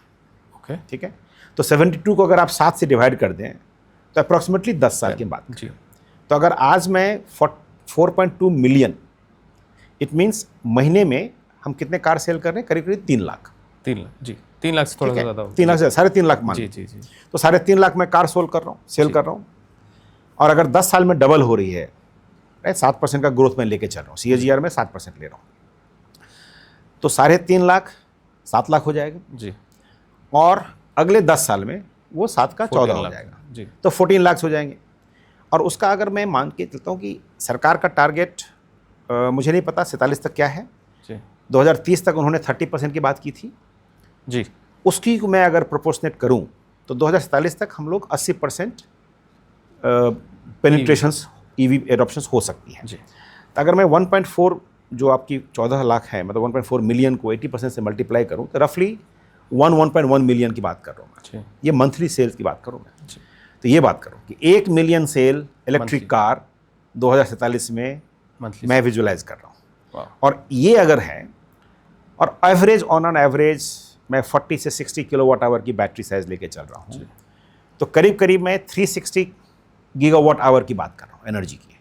ओके, ठीक है, तो 72 को अगर आप 7 से डिवाइड कर दें तो अप्रॉक्सीमेटली 10 साल की बात जी, करें। तो अगर आज मैं 4.2 मिलियन, इट मीन्स महीने में हम कितने कार सेल कर रहे हैं? करीब करीब 3 लाख। 3 लाख, जी, 3 लाख से थोड़ा ठीक सा है, ज़्यादा होगा। 3 लाख से 3.5 लाख मान जी, लीजिए। जी, जी, तो 3.5 लाख मैं कार सेल कर रहा हूँ। और अगर 10 साल में डबल हो रही है, 7% का ग्रोथ मैं लेके चल रहा हूँ, CAGR में 7% ले रहा हूँ, तो 3.5 लाख 7 लाख हो जाएगा। जी, और अगले 10 साल में वो 7 का 14 हो लाख, जाएगा, जी, तो 14 लाख हो जाएंगे। और उसका अगर मैं मान के चलता हूँ कि सरकार का टारगेट मुझे नहीं पता 47 तक क्या है, जी, 2030 तक उन्होंने 30% की बात की थी, जी, उसकी मैं अगर प्रोपोर्शनेट करूँ तो 2047 तक हम लोग 80% पेनिट्रेशंस EV एडॉप्शंस हो सकती हैं। जी, तो अगर मैं 1.4 जो आपकी 14 लाख है, मतलब 1.4 मिलियन को 80% से मल्टीप्लाई करूँ तो रफली 1.1 मिलियन की बात कर रहा हूँ मैं। जी, ये मंथली सेल्स की बात करूँ मैं, जी, तो ये बात करूँ कि 1 मिलियन सेल इलेक्ट्रिक कार 2047 में मंथली मैं विजुलाइज कर रहा हूँ। वाह, और ये अगर है, और एवरेज ऑन एवरेज मैं 40 से 60 किलोवाट आवर की बैटरी साइज लेके चल रहा हूँ, तो करीब करीब मैं 360 गीगावाट आवर की बात कर रहा हूँ एनर्जी की,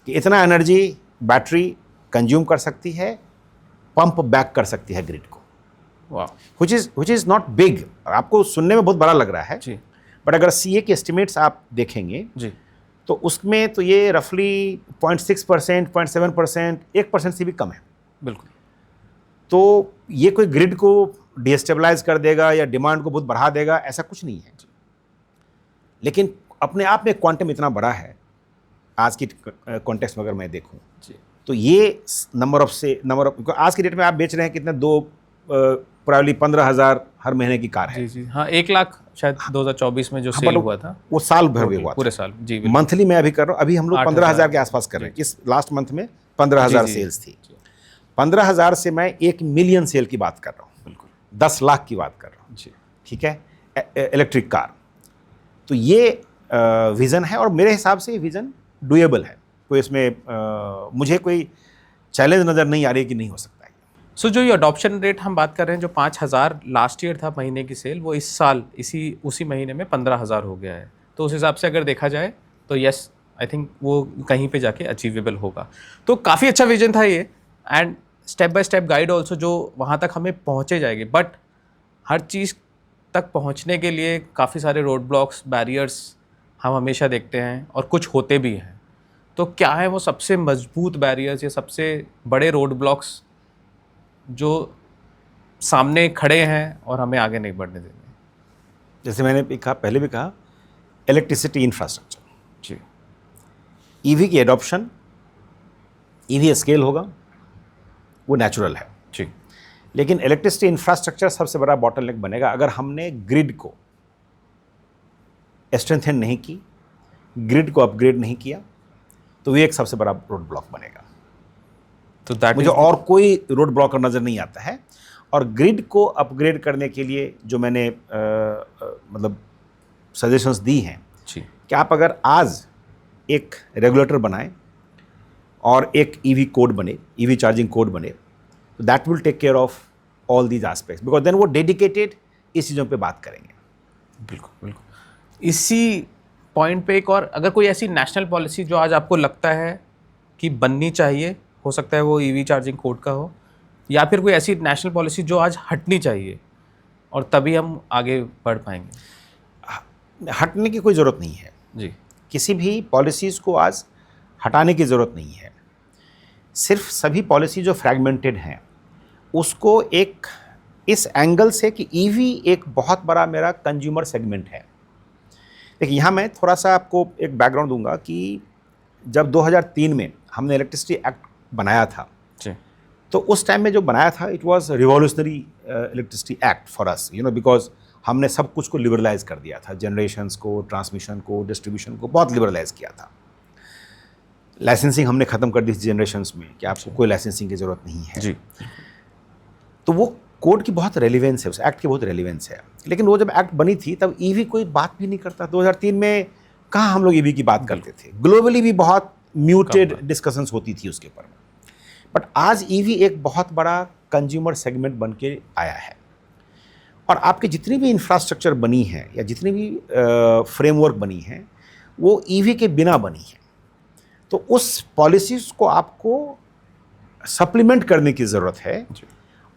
कि इतना एनर्जी बैटरी कंज्यूम कर सकती है, पंप बैक कर सकती है ग्रिड को, वाह, which is not big। आपको सुनने में बहुत बड़ा लग रहा है, जी, बट अगर CA के एस्टिमेट्स आप देखेंगे जी, तो उसमें तो ये रफली 0.6%, 0.7%, 1% से भी कम है। बिल्कुल, तो ये कोई ग्रिड को डिस्टेबलाइज कर देगा या डिमांड को बहुत बढ़ा देगा, ऐसा कुछ नहीं है। लेकिन अपने आप में क्वांटम इतना बड़ा है आज की कॉन्टेक्स्ट में अगर मैं देखूं, जी, तो ये नंबर ऑफ आज की डेट में आप बेच रहे हैं कितने, प्रॉब्ली 15,000 हर महीने की कार है। जी, जी, हाँ, 1 लाख शायद 2024 में जो हाँ, सेल but हुआ था, वो साल भर में हुआ पूरे था। साल, जी, बिल्कुल, मंथली मैं अभी कर रहा हूँ, अभी हम लोग 8,000 15,000 के आसपास कर रहे हैं। इस लास्ट मंथ में 15,000 जी, जी, सेल्स थी। 15,000 से मैं 1 मिलियन सेल की बात कर रहा हूँ, बिल्कुल, 10 लाख की बात कर रहा हूँ। जी, ठीक है, इलेक्ट्रिक कार। तो ये विज़न है और मेरे हिसाब से ये विज़न डुएबल है। कोई इसमें मुझे कोई चैलेंज नज़र नहीं आ रही कि नहीं हो सकता है। सो जो ये अडॉप्शन रेट हम बात कर रहे हैं, जो 5,000 लास्ट ईयर था महीने की सेल, वो इस साल उसी महीने में 15,000 हो गया है। तो उस हिसाब से अगर देखा जाए तो यस, आई थिंक वो कहीं पे जाके अचीवेबल होगा। तो काफ़ी अच्छा विजन था ये, and step by step guide also जो वहाँ तक हमें पहुँचे जाएगी। बट हर चीज़ तक पहुँचने के लिए काफ़ी सारे रोड ब्लॉक्स, बैरियर्स हम हमेशा देखते हैं और कुछ होते भी हैं। तो क्या है वो सबसे मजबूत बैरियर्स या सबसे बड़े रोड ब्लॉक्स जो सामने खड़े हैं और हमें आगे नहीं बढ़ने देंगे? जैसे मैंने पहले भी कहा, इलेक्ट्रिसिटी इंफ्रास्ट्रक्चर, जी, EV की एडॉप्शन, EV स्केल होगा, वो नेचुरल है। जी, लेकिन इलेक्ट्रिसिटी इंफ्रास्ट्रक्चर सबसे बड़ा बॉटलनेक बनेगा अगर हमने ग्रिड को स्ट्रेंथन नहीं की, ग्रिड को अपग्रेड नहीं किया, तो ये एक सबसे बड़ा रोड ब्लॉक बनेगा। तो दैट मुझे और कोई रोड ब्लॉकर नज़र नहीं आता है। और ग्रिड को अपग्रेड करने के लिए जो मैंने मतलब सजेशंस दी हैं जी, कि आप अगर आज एक रेगुलेटर बनाएं और एक EV कोड बने, EV चार्जिंग कोड बने, तो that will take care of all these aspects, because then वो डेडिकेटेड इस चीज़ों पे बात करेंगे। बिल्कुल, बिल्कुल। इसी पॉइंट पे एक और, अगर कोई ऐसी नेशनल पॉलिसी जो आज आपको लगता है कि बननी चाहिए, हो सकता है वो EV चार्जिंग कोड का हो, या फिर कोई ऐसी नेशनल पॉलिसी जो आज हटनी चाहिए और तभी हम आगे बढ़ पाएंगे? हटने की कोई ज़रूरत नहीं है। जी, किसी भी पॉलिसीज़ को आज हटाने की ज़रूरत नहीं है। सिर्फ सभी पॉलिसी जो फ्रैगमेंटेड हैं उसको एक इस एंगल से कि ईवी एक बहुत बड़ा मेरा कंज्यूमर सेगमेंट है। देखिए यहाँ मैं थोड़ा सा आपको एक बैकग्राउंड दूंगा कि जब 2003 में हमने इलेक्ट्रिसिटी एक्ट बनाया था जी। तो उस टाइम में जो बनाया था it was revolutionary electricity act for us, because हमने सब कुछ को लिबरलाइज कर दिया था, जनरेशंस को, ट्रांसमिशन को, डिस्ट्रीब्यूशन को बहुत लिबरलाइज किया था। लाइसेंसिंग हमने ख़त्म कर दी थी जनरेशंस में कि आपको कोई लाइसेंसिंग की ज़रूरत नहीं है जी। तो वो कोड की बहुत रेलिवेंस है, उस एक्ट की बहुत रेलिवेंस है। लेकिन वो जब एक्ट बनी थी तब ईवी कोई बात भी नहीं करता। 2003 में कहाँ हम लोग ईवी की बात करते थे, ग्लोबली भी बहुत म्यूटेड डिस्कशंस होती थी उसके ऊपर। बट आज ईवी एक बहुत बड़ा कंज्यूमर सेगमेंट बन के आया है और आपकी जितनी भी इंफ्रास्ट्रक्चर बनी है या जितनी भी फ्रेमवर्क बनी है वो ईवी के बिना बनी है। तो उस पॉलिसीज़ को आपको सप्लीमेंट करने की ज़रूरत है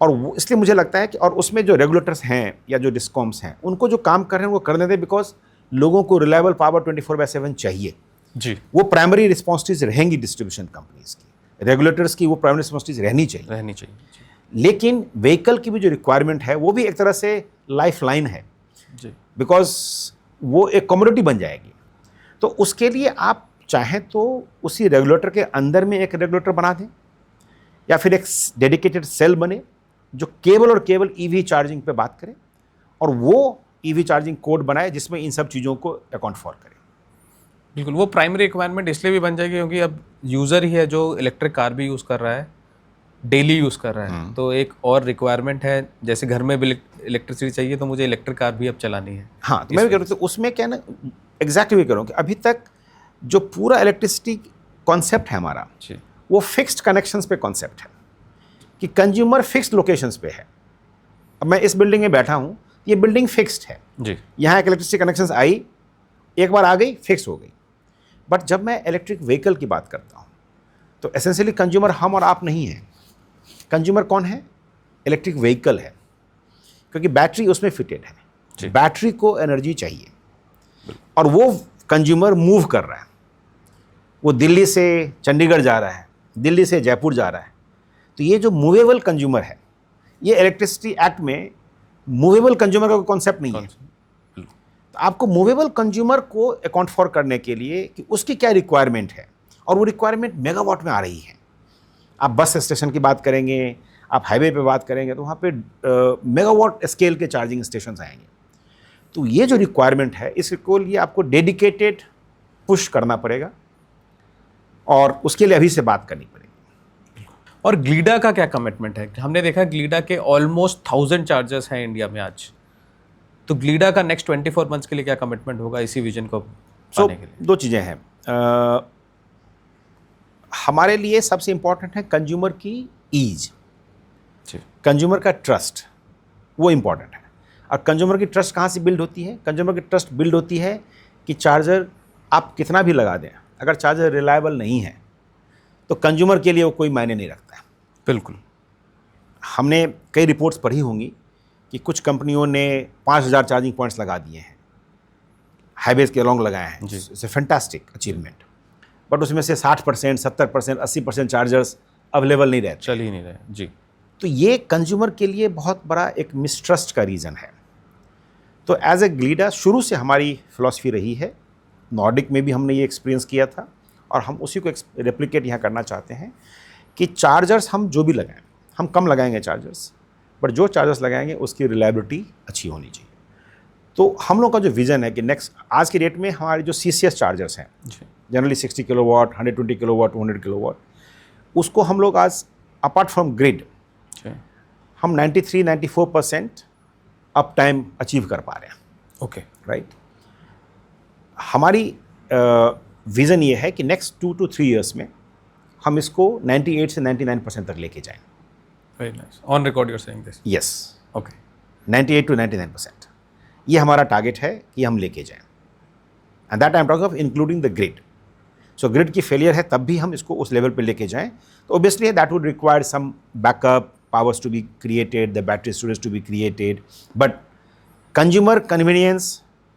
और वो इसलिए मुझे लगता है कि और उसमें जो रेगुलेटर्स हैं या जो डिस्कॉम्स हैं उनको जो काम कर रहे हैं वो करने दें, बिकॉज लोगों को रिलायबल पावर 24/7 चाहिए जी। वो प्राइमरी रिस्पॉन्सिबिलिटीज रहेंगी डिस्ट्रीब्यूशन कंपनीज की, रेगुलेटर्स की वो प्राइमरी रिस्पॉन्सिबिलिटीज रहनी चाहिए जी। लेकिन व्हीकल की भी जो रिक्वायरमेंट है वो भी एक तरह से लाइफ लाइन है जी, बिकॉज वो एक कमोडिटी बन जाएगी। तो उसके लिए आप चाहें तो उसी रेगुलेटर के अंदर में एक रेगुलेटर बना दें या फिर एक डेडिकेटेड सेल बने जो केवल और केवल ईवी चार्जिंग पे बात करे और वो ईवी चार्जिंग कोड बनाए जिसमें इन सब चीज़ों को अकाउंट फॉर करे। बिल्कुल, वो प्राइमरी रिक्वायरमेंट इसलिए भी बन जाएगी क्योंकि अब यूज़र ही है जो इलेक्ट्रिक कार भी यूज़ कर रहा है, डेली यूज़ कर रहा है। तो एक और रिक्वायरमेंट है, जैसे घर में भी इलेक्ट्रिसिटी चाहिए तो मुझे इलेक्ट्रिक कार भी अब चलानी है। हाँ, तो मैं भी कह रहा हूँ उसमें क्या ना एग्जैक्टली भी कह रहा हूँ कि अभी तक जो पूरा इलेक्ट्रिसिटी कॉन्सेप्ट है हमारा वो फिक्स्ड कनेक्शंस पे कॉन्सेप्ट है कि कंज्यूमर फिक्स्ड लोकेशंस पे है। अब मैं इस बिल्डिंग में बैठा हूँ, ये बिल्डिंग फिक्स्ड है जी। यहाँ एक इलेक्ट्रिसिटी कनेक्शंस आई, एक बार आ गई, फिक्स हो गई। बट जब मैं इलेक्ट्रिक व्हीकल की बात करता हूँ तो एसेंशियली कंज्यूमर हम और आप नहीं हैं। कंज्यूमर कौन है? इलेक्ट्रिक व्हीकल है, क्योंकि बैटरी उसमें फिटेड है। बैटरी को एनर्जी चाहिए और वो कंज्यूमर मूव कर रहा है, वो दिल्ली से चंडीगढ़ जा रहा है, दिल्ली से जयपुर जा रहा है। तो ये जो मूवेबल कंज्यूमर है, ये इलेक्ट्रिसिटी एक्ट में मूवेबल कंज्यूमर का कॉन्सेप्ट नहीं है। तो आपको मूवेबल कंज्यूमर को अकाउंट फॉर करने के लिए कि उसकी क्या रिक्वायरमेंट है, और वो रिक्वायरमेंट मेगावाट में आ रही है। आप बस स्टेशन की बात करेंगे, आप हाईवे पे बात करेंगे तो वहाँ पे मेगावाट स्केल के चार्जिंग स्टेशन आएंगे। तो ये जो रिक्वायरमेंट है इसको लिए आपको डेडिकेटेड पुश करना पड़ेगा और उसके लिए अभी से बात करनी पड़ेगी। और ग्लीडा का क्या कमिटमेंट है? हमने देखा ग्लीडा के ऑलमोस्ट 1000 चार्जर्स हैं इंडिया में आज। तो ग्लीडा का नेक्स्ट 24 मंथ्स के लिए क्या कमिटमेंट होगा इसी विजन को पाने के लिए? दो चीज़ें हैं। हमारे लिए सबसे इम्पॉर्टेंट है कंज्यूमर की ईज, कंज्यूमर का ट्रस्ट, वो इम्पॉर्टेंट है। और कंज्यूमर की ट्रस्ट कहाँ से बिल्ड होती है? कंज्यूमर की ट्रस्ट बिल्ड होती है कि चार्जर आप कितना भी लगा दें, अगर चार्जर रिलायबल नहीं है तो कंज्यूमर के लिए वो कोई मायने नहीं रखता है। बिल्कुल, हमने कई रिपोर्ट्स पढ़ी होंगी कि कुछ कंपनियों ने 5000 चार्जिंग पॉइंट्स लगा दिए हैं, हाईवेज के अलॉन्ग लगाए हैं। It's a fantastic achievement. But उसमें से 60%, 70%, 80% चार्जर्स अवेलेबल नहीं रहते, चल ही नहीं रहे जी। तो ये कंज्यूमर के लिए बहुत बड़ा एक मिसट्रस्ट का रीज़न है। तो एज ए ग्लीडा शुरू से हमारी फिलॉसफी रही है, नॉर्डिक में भी हमने ये एक्सपीरियंस किया था और हम उसी को रेप्लिकेट यहाँ करना चाहते हैं कि चार्जर्स हम जो भी लगाएं, हम कम लगाएंगे चार्जर्स, बट जो चार्जर्स लगाएंगे उसकी रिलायबिलिटी अच्छी होनी चाहिए। तो हम लोग का जो विज़न है कि नेक्स्ट आज की डेट में हमारे जो CCS चार्जर्स हैं, जनरली 60 किलोवाट, 120 किलोवाट, 200 किलोवाट, उसको हम लोग आज अपार्ट फ्रॉम ग्रिड हम 93-94% अप टाइम अचीव कर पा रहे हैं। Okay, right. हमारी विज़न ये है कि नेक्स्ट 2 to 3 ईयर्स में हम इसको 98 से 99% तक लेके जाएं। Very nice, on record you are saying this? Yes, okay, 98 to 99% ये हमारा टारगेट है कि हम लेके जाएं। And that I am talking of including the grid. So grid की फेलियर है तब भी हम इसको उस लेवल पे लेके जाएं, तो obviously that would require some backup powers to be created, the battery storage to be created, but consumer convenience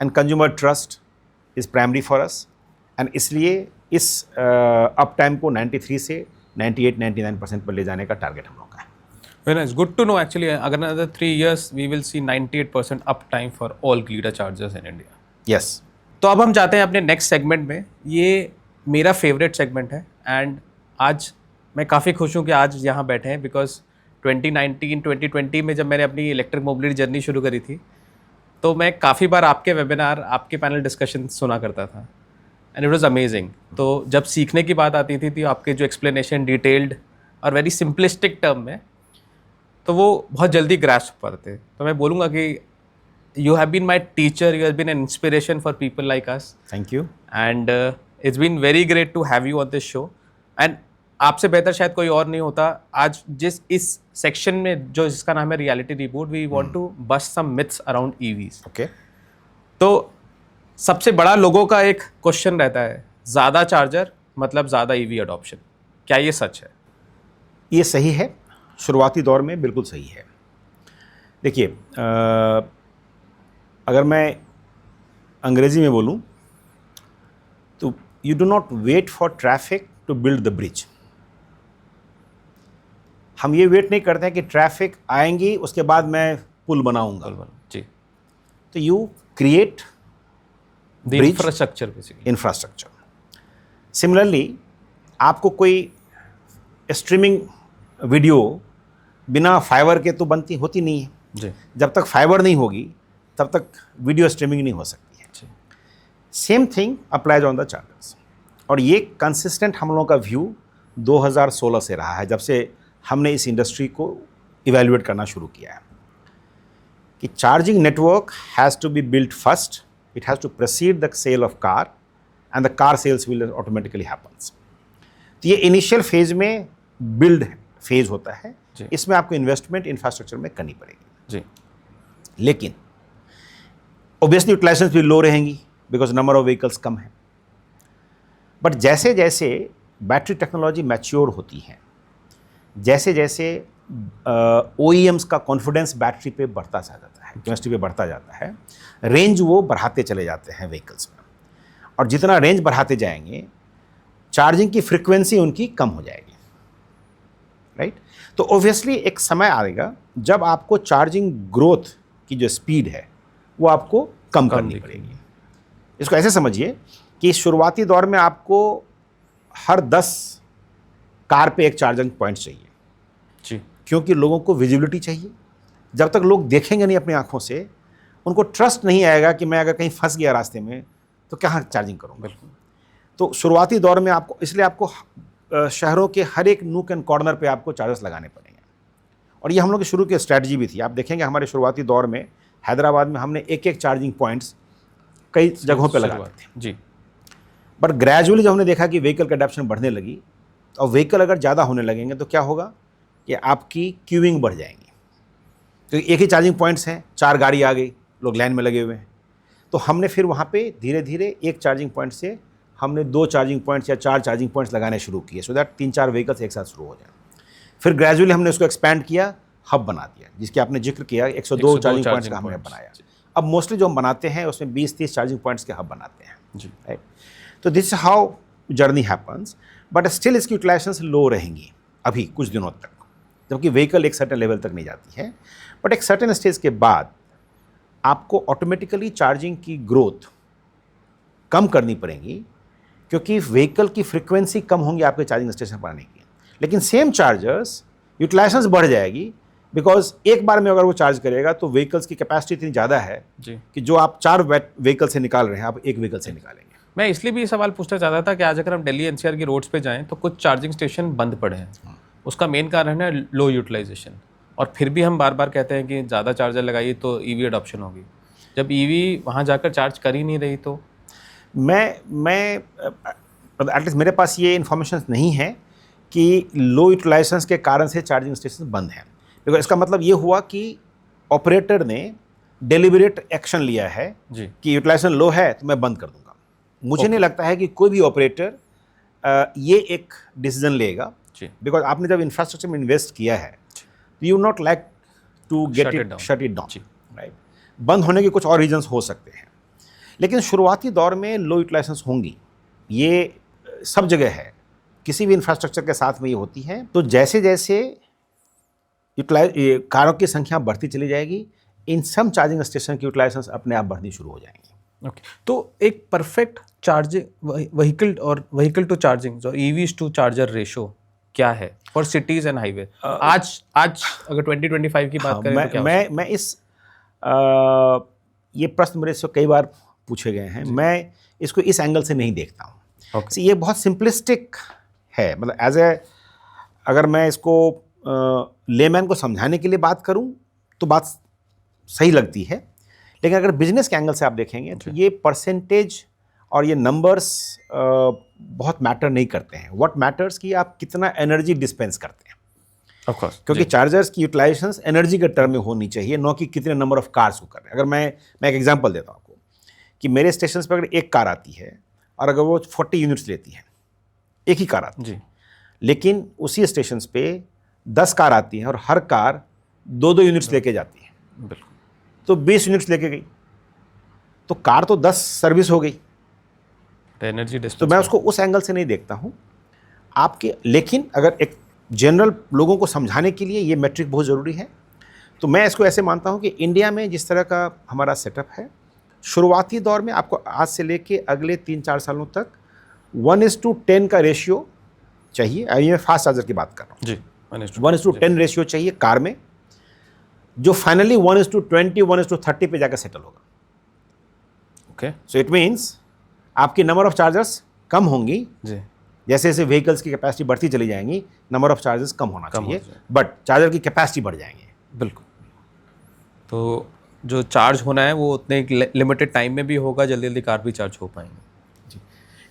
and consumer trust is primary for us, and इसलिए इस अप टाइम को 93 से 98-99% पर ले जाने का टारगेट हम लोग का है। Very nice. Good to know actually. अगर another 3 years we will see 98% uptime for all Glida chargers in India. Yes. तो अब हम जाते हैं अपने नेक्स्ट सेगमेंट में। ये मेरा फेवरेट सेगमेंट है एंड आज मैं काफ़ी खुश हूँ कि आज यहाँ बैठे हैं बिकॉज 2019-2020 में जब मैंने अपनी इलेक्ट्रिक मोबिलिटी जर्नी शुरू करी थी तो मैं काफ़ी बार आपके वेबिनार, आपके पैनल डिस्कशन सुना करता था एंड इट वाज अमेजिंग। तो जब सीखने की बात आती थी तो आपके जो एक्सप्लेनेशन डिटेल्ड और वेरी सिंपलिस्टिक टर्म में, तो वो बहुत जल्दी ग्रास्प पाते थे। तो मैं बोलूँगा कि you have been my teacher, you have been an inspiration for people like us. Thank you. And it's been very great to have you on this show. And आपसे बेहतर शायद कोई और नहीं होता। आज इस सेक्शन में जो जिसका नाम है reality reboot, we want to bust some myths around EVs. Okay. तो सबसे बड़ा लोगों का एक क्वेश्चन रहता है, ज़्यादा चार्जर मतलब ज़्यादा ईवी अडॉप्शन, क्या ये सच है? ये सही है, शुरुआती दौर में बिल्कुल सही है। देखिए, अगर मैं अंग्रेज़ी में बोलूँ तो you do not wait for traffic to build the bridge. हम ये वेट नहीं करते हैं कि ट्रैफिक आएंगी उसके बाद मैं पुल बनाऊंगा। जी। तो you create the infrastructure, basically infrastructure. Similarly आपको कोई स्ट्रीमिंग वीडियो बिना फाइबर के तो बनती होती नहीं है। जी। जब तक फाइबर नहीं होगी तब तक वीडियो स्ट्रीमिंग नहीं हो सकती है। Same thing applies on the chargers. और ये कंसिस्टेंट हम लोगों का व्यू 2016 से रहा है, जब से हमने इस इंडस्ट्री को इवैल्यूएट करना शुरू किया है कि charging network has to be built first, it has to proceed the sale of car and the car sales will automatically happens. तो ये इनिशियल फेज में बिल्ड फेज होता है, इसमें आपको इन्वेस्टमेंट इंफ्रास्ट्रक्चर में करनी पड़ेगी। जी। लेकिन ऑब्वियसली यूटिलाइजेशन भी लो रहेंगी बिकॉज नंबर ऑफ व्हीकल्स कम है। बट जैसे जैसे बैटरी टेक्नोलॉजी मैच्योर होती है, जैसे जैसे OEMs का कॉन्फिडेंस बैटरी पे बढ़ता जाता है, केमिस्ट्री पे बढ़ता जाता है, रेंज वो बढ़ाते चले जाते हैं व्हीकल्स में। और जितना रेंज बढ़ाते जाएंगे चार्जिंग की फ्रिक्वेंसी उनकी कम हो जाएगी, राइट। तो ऑब्वियसली एक समय आएगा जब आपको चार्जिंग ग्रोथ की जो स्पीड है वो आपको कम करनी पड़ेगी। इसको ऐसे समझिए कि शुरुआती दौर में आपको हर 10 कार पे एक चार्जिंग पॉइंट चाहिए। जी। क्योंकि लोगों को विजिबिलिटी चाहिए। जब तक लोग देखेंगे नहीं अपनी आंखों से, उनको ट्रस्ट नहीं आएगा कि मैं अगर कहीं फंस गया रास्ते में तो कहाँ चार्जिंग करूँगा। बिल्कुल। तो शुरुआती दौर में आपको, इसलिए आपको शहरों के हर एक नूक एंड कॉर्नर पे आपको चार्जर्स लगाने पड़ेंगे। और ये हम लोग की शुरू की स्ट्रैटेजी भी थी। आप देखेंगे हमारे शुरुआती दौर में हैदराबाद में हमने एक एक चार्जिंग पॉइंट्स कई जगहों पे लगाते थे। जी। बट ग्रेजुअली जब हमने देखा कि व्हीकल का अडॉप्शन बढ़ने लगी, और व्हीकल अगर ज़्यादा होने लगेंगे तो क्या होगा कि आपकी क्यूइंग बढ़ जाएंगी। तो एक ही चार्जिंग पॉइंट्स हैं, 4 गाड़ी आ गई, लोग लाइन में लगे हुए हैं। तो हमने फिर वहाँ पे धीरे धीरे एक चार्जिंग पॉइंट से हमने 2 चार्जिंग पॉइंट्स या 4 चार्जिंग पॉइंट्स लगाने शुरू किए, सो दैट 3-4 व्हीकल्स एक साथ शुरू हो जाए। फिर ग्रेजुअली हमने उसको एक्सपैंड किया, हब बना दिया, जिसके आपने जिक्र किया 102 चार्जिंग पॉइंट्स का हमने बनाया। अब मोस्टली जो हम बनाते हैं उसमें 20-30 चार्जिंग पॉइंट्स के हब बनाते हैं। जी। राइट। तो this is how journey happens, but still इसकी यूटिलाइजेशन लो रहेंगी अभी कुछ दिनों तक, जबकि व्हीकल एक सर्टेन लेवल तक नहीं जाती है। बट एक सर्टेन स्टेज के बाद आपको ऑटोमेटिकली चार्जिंग की ग्रोथ कम करनी पड़ेगी, क्योंकि व्हीकल की फ्रीक्वेंसी कम होंगी आपके चार्जिंग स्टेशन पर आने की। लेकिन सेम चार्जर्स यूटिलाइजेशन बढ़ जाएगी, बिकॉज एक बार में अगर वो चार्ज करेगा तो व्हीकल्स की कैपेसिटी इतनी ज़्यादा है जी। कि जो आप 4 व्हीकल से निकाल रहे हैं आप एक व्हीकल से निकालेंगे। मैं इसलिए भी ये सवाल पूछना चाहता था कि आज अगर हम दिल्ली NCR की रोड्स पे जाएं तो कुछ चार्जिंग स्टेशन बंद पड़े हैं। उसका मेन कारण है लो यूटिलाइजेशन, और फिर भी हम बार बार कहते हैं कि ज़्यादा चार्जर लगाइए तो EV अडॉप्शन होगी। जब EV वहाँ जाकर चार्ज कर ही नहीं रही तो मैं एटलीस्ट मेरे पास ये इन्फॉर्मेशन नहीं है कि लो यूटिलाइजेशन के कारण से चार्जिंग स्टेशन बंद हैं। बिकॉज इसका मतलब ये हुआ कि ऑपरेटर ने डेलिबरेट एक्शन लिया है जी। कि यूटिलाइजेशन लो है तो मैं बंद कर दूंगा। मुझे नहीं लगता है कि कोई भी ऑपरेटर ये एक डिसीजन लेगा, बिकॉज आपने जब इंफ्रास्ट्रक्चर में इन्वेस्ट किया है you not like to get it shut it down, right. बंद होने के कुछ और रीजंस हो सकते हैं, लेकिन शुरुआती दौर में लो यूटिलाइजेशन होंगी, ये सब जगह है। किसी भी इंफ्रास्ट्रक्चर के साथ में ये होती है। तो जैसे जैसे कारों की संख्या बढ़ती चली जाएगी, इन सम चार्जिंग स्टेशन की यूटिलाइजेशन अपने आप बढ़नी शुरू हो जाएंगी। ओके, तो एक perfect charging vehicle to charging जो ईवीज टू चार्जर रेशो क्या है फॉर सिटीज एंड हाईवे आज अगर 2025 की बात करें तो क्या मैं इस ये प्रश्न मेरे से कई बार पूछे गए हैं, मैं इसको इस एंगल से नहीं देखता हूँ। Okay. ये बहुत सिंपलिस्टिक है, मतलब एज ए अगर मैं इसको लेमैन को समझाने के लिए बात करूँ तो बात सही लगती है, लेकिन अगर बिजनेस के एंगल से आप देखेंगे तो ये परसेंटेज और ये नंबर्स बहुत मैटर नहीं करते हैं। व्हाट मैटर्स कि आप कितना एनर्जी डिस्पेंस करते हैं। Of course, क्योंकि चार्जर्स की यूटिलाइजेशन एनर्जी के टर्म में होनी चाहिए, न कि कितने नंबर ऑफ कार्स को कर रहे हैं। अगर मैं एक एग्जांपल देता हूँ आपको कि मेरे स्टेशन पर अगर एक कार आती है और अगर वो 40 यूनिट्स लेती है, एक ही कार आती है, लेकिन उसी स्टेशन पे 10 कार आती हैं और हर कार 2-2 यूनिट्स लेके जाती है, बिल्कुल, तो 20 यूनिट्स लेके गई, तो कार तो 10 सर्विस हो गई। एनर्जी तो मैं उसको उस एंगल से नहीं देखता हूँ आपके, लेकिन अगर एक जनरल लोगों को समझाने के लिए ये मैट्रिक बहुत ज़रूरी है। तो मैं इसको ऐसे मानता हूँ कि इंडिया में जिस तरह का हमारा सेटअप है, शुरुआती दौर में आपको आज से लेके अगले 3-4 सालों तक 1:10 का रेशियो चाहिए। अभी मैं फास्ट चार्जर की बात कर रहा हूँ जी, 1:10 रेशियो चाहिए कार में, जो फाइनली 1:20 1:30 पे जाकर सेटल होगा। ओके, सो इट मीन्स आपकी नंबर ऑफ चार्जर्स कम होंगी, जी, जैसे जैसे व्हीकल्स की कैपेसिटी बढ़ती चली जाएंगी, नंबर ऑफ चार्जर्स कम होना चाहिए, बट चार्जर की कैपेसिटी बढ़ जाएंगे। बिल्कुल। तो जो चार्ज होना है वो उतने लिमिटेड टाइम में भी होगा, जल्दी जल्दी कार भी चार्ज हो पाएंगे। जी,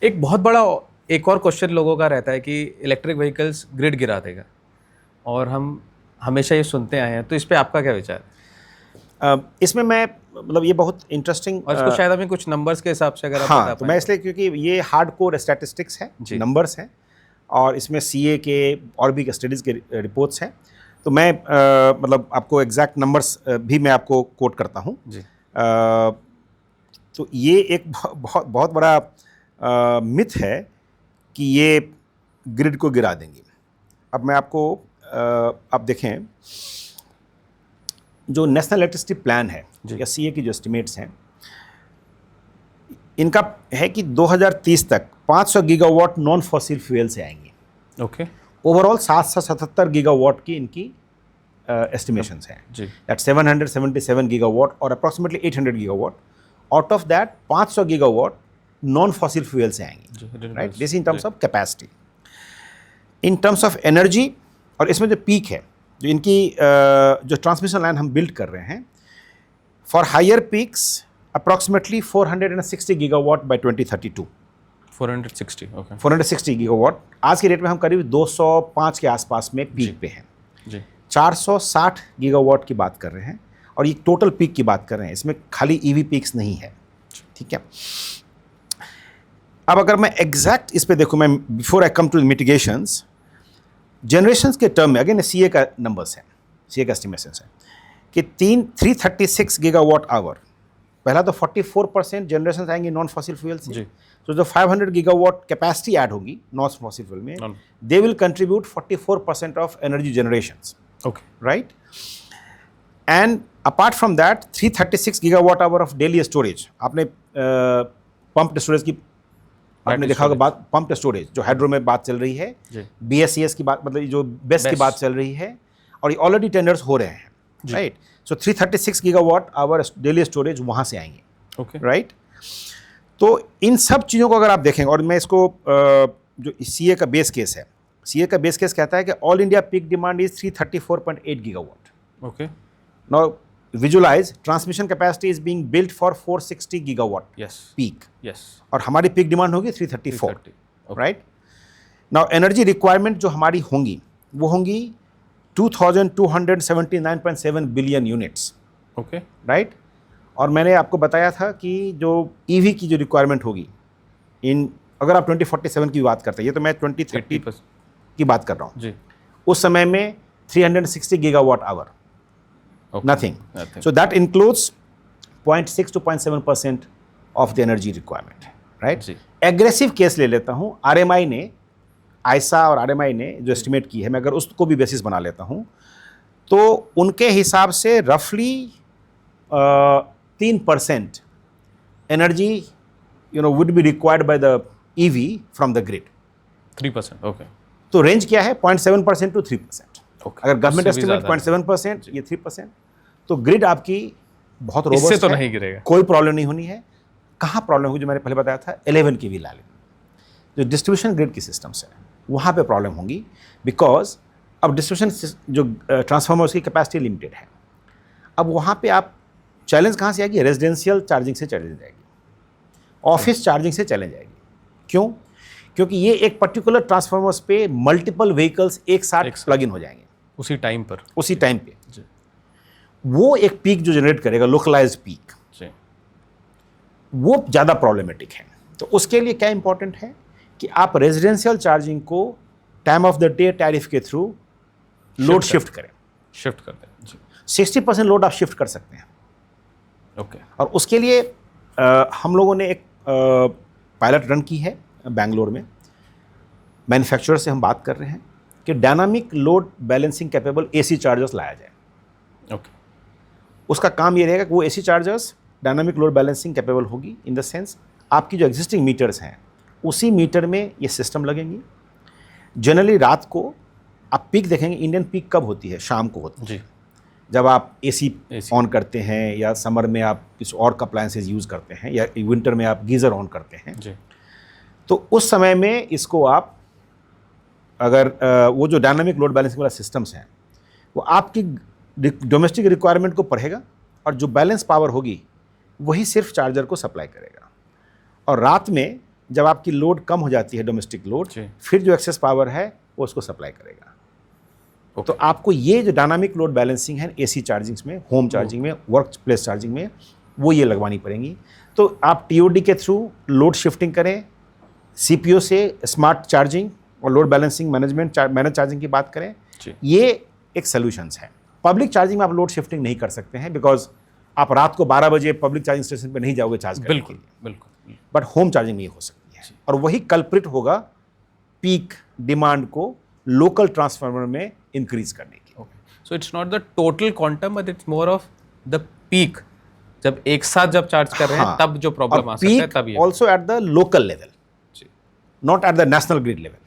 एक बहुत बड़ा एक और क्वेश्चन लोगों का रहता है कि इलेक्ट्रिक व्हीकल्स ग्रिड गिरा देगा, और हम हमेशा ये सुनते आए हैं, तो इस पर आपका क्या विचार है? इसमें मैं मतलब ये बहुत इंटरेस्टिंग, और इसको शायद हमें कुछ नंबर्स के हिसाब से अगर आप हाँ, तो मैं इसलिए क्योंकि ये हार्ड कोर स्टैटिस्टिक्स है, नंबर्स हैं, और इसमें CA के और भी स्टडीज़ के रिपोर्ट्स हैं, तो मैं मतलब आपको एग्जैक्ट नंबर्स भी मैं आपको कोट करता हूँ। तो ये एक बहुत बड़ा मिथ है कि ये ग्रिड को गिरा देंगे। अब मैं आपको आप देखें, जो नेशनल इलेक्ट्रिसिटी प्लान है या CA की जो एस्टिमेट्स हैं, इनका है कि 2030 तक 500 गीगावाट नॉन फॉसिल फ्यूल से आएंगे। ओके, ओवरऑल 777 गीगावाट की इनकी एस्टिमेशंस हैं। दैट 777 गीगावाट और approximately 800 gigawatt, out of that 500 gigawatt non fossil fuel से आएंगे, right? This in terms of capacity. In terms of energy, और इसमें जो पीक है, जो इनकी जो ट्रांसमिशन लाइन हम बिल्ड कर रहे हैं, for higher peaks approximately 460 gigawatt by 2032। 460, okay, 460 gigawatt. आज की डेट में हम करीब 205 के आसपास में पीक पे हैं। 460 गीगावाट की बात कर रहे हैं, और ये टोटल पीक की बात कर रहे हैं, इसमें खाली EV पीक्स नहीं है, ठीक है? अब अगर मैं एग्जैक्ट इस पे देखूँ, मैं before I come to mitigations, generations के टर्म में अगेन CA का नंबर्स हैं, CA का एस्टिमेशंस है कि 336 गीगावाट आवर, पहला तो 44% जनरेशन आएंगे नॉन फॉसिल फ्यूल से, तो जो 500 गीगावाट कैपेसिटी ऐड होगी नॉन फॉसिल फ्यूल में, they will contribute 44% of energy generations, okay, right? And apart from that 336 gigawatt hour of daily storage. आपने पंप्ड स्टोरेज की आपने देखा होगा, बात पंप्ड स्टोरेज जो हाइड्रो में बात चल रही है, BSES की बात, मतलब जो बेस्ट की बात चल रही है, और ये ऑलरेडी टेंडर्स हो रहे हैं, right? So 336 gigawatt hour daily storage वहाँ से आएंगे, ओके, राइट? तो इन सब चीज़ों को अगर आप देखेंगे, और मैं इसको जो CA का बेस केस है, CA का बेस केस कहता है कि all India peak demand is 334.8 gigawatt. Okay, now visualise transmission capacity is being built for 460 gigawatt peak, और हमारी पीक डिमांड होगी 334, राइट? नाउ एनर्जी रिक्वायरमेंट जो हमारी होंगी वो होंगी 2279.7 बिलियन यूनिट्स, ओके, राइट? और मैंने आपको बताया था कि जो EV की जो रिक्वायरमेंट होगी, इन अगर आप 2047 की बात करते हैं, ये तो मैं 2030 की बात कर रहा हूँ, उस समय में 360 gigawatt hour, nothing. So that includes 0.6 to 0.7% of the energy requirement, right? Aggressive case ले लेता हूँ, RMI ने आयसा और आरएमआई ने जो एस्टिमेट की है, मैं अगर उसको भी बेसिस बना लेता हूँ, तो उनके हिसाब से रफली 3% energy would be required by the EV from the grid. 3%, okay. तो रेंज क्या है? 0.7% टू 3%। Okay. अगर गवर्नमेंट उससे भी एस्टिमेट ज़्यादा 0.7%, ये 3%, तो ग्रिड आपकी बहुत रोबस्ट इससे तो है, नहीं गिरेगा। कोई प्रॉब्लम नहीं होनी है। कहाँ प्रॉब्लम होगी? जो मैंने पहले बताया था 11 kV ला लें, जो डिस्ट्रीब्यूशन ग्रिड की सिस्टम्स है वहाँ पे प्रॉब्लम होगी, बिकॉज अब डिस्ट्रीब्यूशन जो ट्रांसफार्मर्स की कैपेसिटी लिमिटेड है। अब वहाँ पे आप चैलेंज कहाँ से आएगी? रेजिडेंशियल चार्जिंग से चैलेंज आएगी, ऑफिस चार्जिंग से चैलेंज आएगी। क्यों? क्योंकि ये एक पर्टिकुलर ट्रांसफार्मर्स पे मल्टीपल व्हीकल्स एक साथ प्लग इन हो जाएंगे उसी टाइम पर। उसी टाइम पे। वो एक पीक जो जनरेट करेगा, लोकलाइज्ड पीक, वो ज़्यादा प्रॉब्लमेटिक है। तो उसके लिए क्या इंपॉर्टेंट है कि आप रेजिडेंशियल चार्जिंग को time of the day tariff के थ्रू लोड शिफ्ट करें। शिफ्ट कर दें जी। 60% लोड आप शिफ्ट कर सकते हैं। ओके। और उसके लिए हम लोगों ने एक पायलट रन की है बेंगलोर में। मैन्युफैक्चरर से हम बात कर रहे हैं कि dynamic load balancing capable AC chargers लाया जाए। ओके। उसका काम ये रहेगा कि वो AC chargers dynamic load balancing capable होगी, इन द सेंस आपकी जो एग्जिस्टिंग मीटर्स हैं उसी मीटर में ये सिस्टम लगेंगी। जनरली रात को आप पीक देखेंगे, इंडियन पीक कब होती है? शाम को होती है जी। जब आप एसी ऑन करते हैं, या समर में आप किसी और का अप्लायंसेज यूज़ करते हैं, या विंटर में आप गीज़र ऑन करते हैं जी। तो उस समय में इसको आप अगर वो जो डायनामिक लोड बैलेंसिंग वाला सिस्टम्स हैं वो आपकी डोमेस्टिक रिक्वायरमेंट को पढ़ेगा, और जो बैलेंस पावर होगी वही सिर्फ चार्जर को सप्लाई करेगा। और रात में जब आपकी लोड कम हो जाती है, डोमेस्टिक लोड, फिर जो एक्सेस पावर है वो उसको सप्लाई करेगा। तो आपको ये जो डायनामिक लोड बैलेंसिंग है एसी चार्जिंग्स में, होम चार्जिंग में, वर्क प्लेस चार्जिंग में, वो ये लगवानी पड़ेंगी। तो आप टीओडी के थ्रू लोड शिफ्टिंग करें, सीपीओ से स्मार्ट चार्जिंग और लोड बैलेंसिंग मैनेज चार्जिंग की बात करें, ये एक सोल्यूशंस है। पब्लिक चार्जिंग में आप लोड शिफ्टिंग नहीं कर सकते हैं, बिकॉज आप रात को 12 बजे पब्लिक चार्जिंग स्टेशन पे नहीं जाओगे चार्ज करने के लिए। बिल्कुल। बट होम चार्जिंग में ये हो सकती है, और वही कल्प्रिट होगा पीक डिमांड को लोकल ट्रांसफार्मर में इंक्रीज करने की। So it's not the total quantum, but it's more of the peak. जब एक साथ जब चार्ज कर रहे हैं तब जो प्रॉब्लम आ सकता है, तब ये also at the local level, not at the national grid level.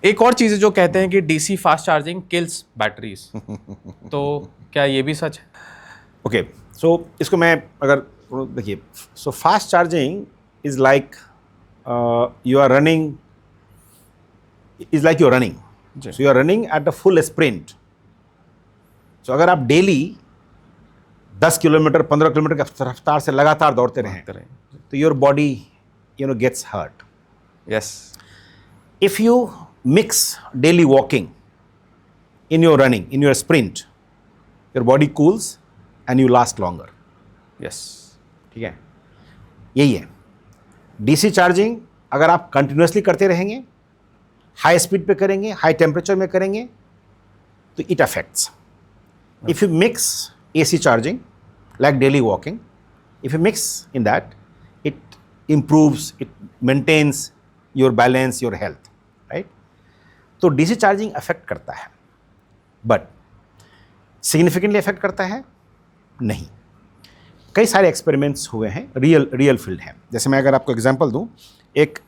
एक और चीज़ है जो कहते हैं कि DC fast charging kills batteries, तो क्या ये भी सच है? ओके, सो इसको मैं अगर देखिए, so fast charging is like you are running, so you are running at the full sprint. So अगर आप डेली 10 किलोमीटर 15 किलोमीटर की रफ्तार से लगातार दौड़ते रहें तो your body gets hurt. Yes. If you mix daily walking in your running, in your sprint, your body cools and you last longer. Yes. ठीक है, यही है। डीसी चार्जिंग अगर आप कंटिन्यूसली करते रहेंगे, हाई स्पीड पे करेंगे, हाई टेम्परेचर में करेंगे, तो it affects. If you mix AC charging like daily walking, if you mix in that, it improves, it maintains your balance, your health, right? तो डीसी चार्जिंग अफेक्ट करता है, but significantly affect करता है नहीं। कई सारे एक्सपेरिमेंट्स हुए हैं, रियल फील्ड हैं। जैसे मैं अगर आपको एग्जांपल दूं, एक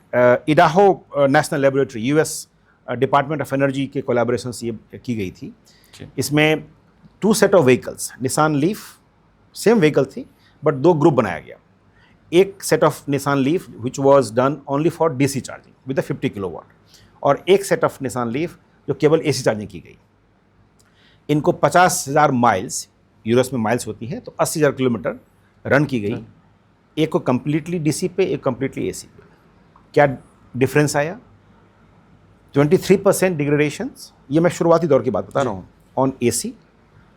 Idaho national laboratory, US department of energy के कोलैबोरेशन से ये की गई थी। इसमें 2 set of vehicles, Nissan leaf, same vehicle थी बट 2 ग्रुप बनाया गया। एक set of Nissan leaf which was done only for DC charging with 50 kilowatt, और एक सेट ऑफ निसान लीफ जो केवल एसी चार्जिंग की गई। इनको 50,000 माइल्स, यूएस में माइल्स होती है, तो 80,000 किलोमीटर रन की गई। एक को कम्प्लीटली डीसी पे, एक कम्प्लीटली एसी पे। क्या डिफरेंस आया? 23% डिग्रेडेशंस, ये मैं शुरुआती दौर की बात बता रहा हूँ, on AC,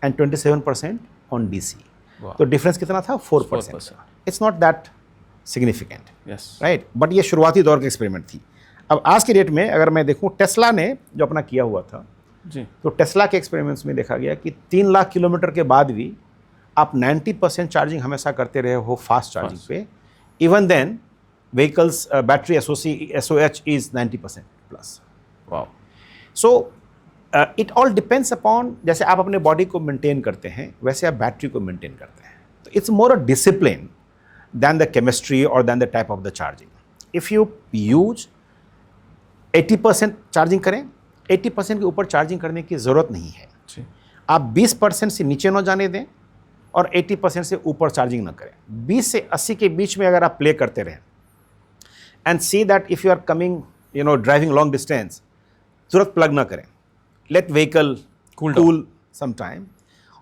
and 27% on DC. तो डिफरेंस कितना था? 4%। It's not that significant, right? But ये शुरुआती दौर की एक्सपेरिमेंट थी। अब आज की डेट में अगर मैं देखूं, टेस्ला ने जो अपना किया हुआ था जी, तो टेस्ला के एक्सपेरिमेंट्स में देखा गया कि 3 लाख किलोमीटर के बाद भी आप 90% चार्जिंग हमेशा करते रहे हो फास्ट चार्जिंग पे। Even then vehicles battery SOH is 90% plus. Wow. So it all depends upon, जैसे आप अपने बॉडी को मेंटेन करते हैं वैसे आप बैटरी को मेंटेन करते हैं. तो it's more a discipline than the chemistry और than the type of the charging. If you use 80% charging करें, 80% के ऊपर चार्जिंग करने की ज़रूरत नहीं है. जी। आप 20% से नीचे न जाने दें और 80% से ऊपर चार्जिंग ना करें. 20 से 80 के बीच में अगर आप प्ले करते रहें and see that if you are coming driving long distance, तुरंत प्लग ना करें. Let vehicle cool some time.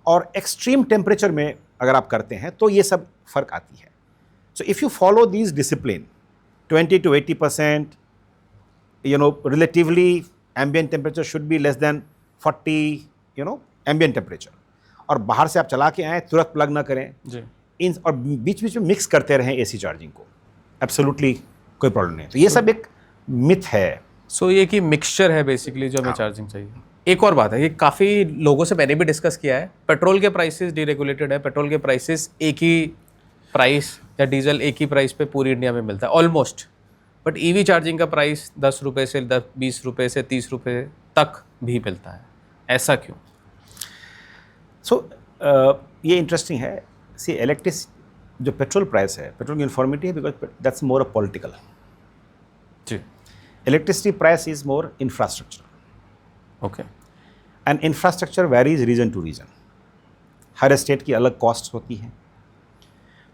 और एक्सट्रीम टेम्परेचर में अगर आप करते हैं तो ये सब फ़र्क आती है. So if you follow these discipline, 20 to 80%, relatively ambient temperature should be less than 40, ambient temperature. और बाहर से आप चला के आए तुरंत प्लग ना करें जी। इन, और बीच बीच में मिक्स करते रहें एसी चार्जिंग को, एब्सोल्युटली कोई प्रॉब्लम नहीं. तो ये सब एक मिथ है. सो ये कि मिक्सचर है बेसिकली जो हमें चार्जिंग चाहिए. एक और बात है, ये काफ़ी लोगों से मैंने भी डिस्कस किया है, पेट्रोल के प्राइसेस डीरेगुलेटेड है. पेट्रोल के प्राइसेस एक ही प्राइस या डीजल एक ही प्राइस पे पूरी इंडिया में मिलता है ऑलमोस्ट. बट ईवी चार्जिंग का प्राइस 10 रुपये से 20 रुपये से 30 रुपये तक भी मिलता है. ऐसा क्यों? सो ये इंटरेस्टिंग है. सी जो पेट्रोल प्राइस है, पेट्रोल की यूनिफॉर्मिटी है because that's more a political. जी. Electricity price is more infrastructure. Okay. And infrastructure varies region to region. हर स्टेट की अलग कॉस्ट होती है.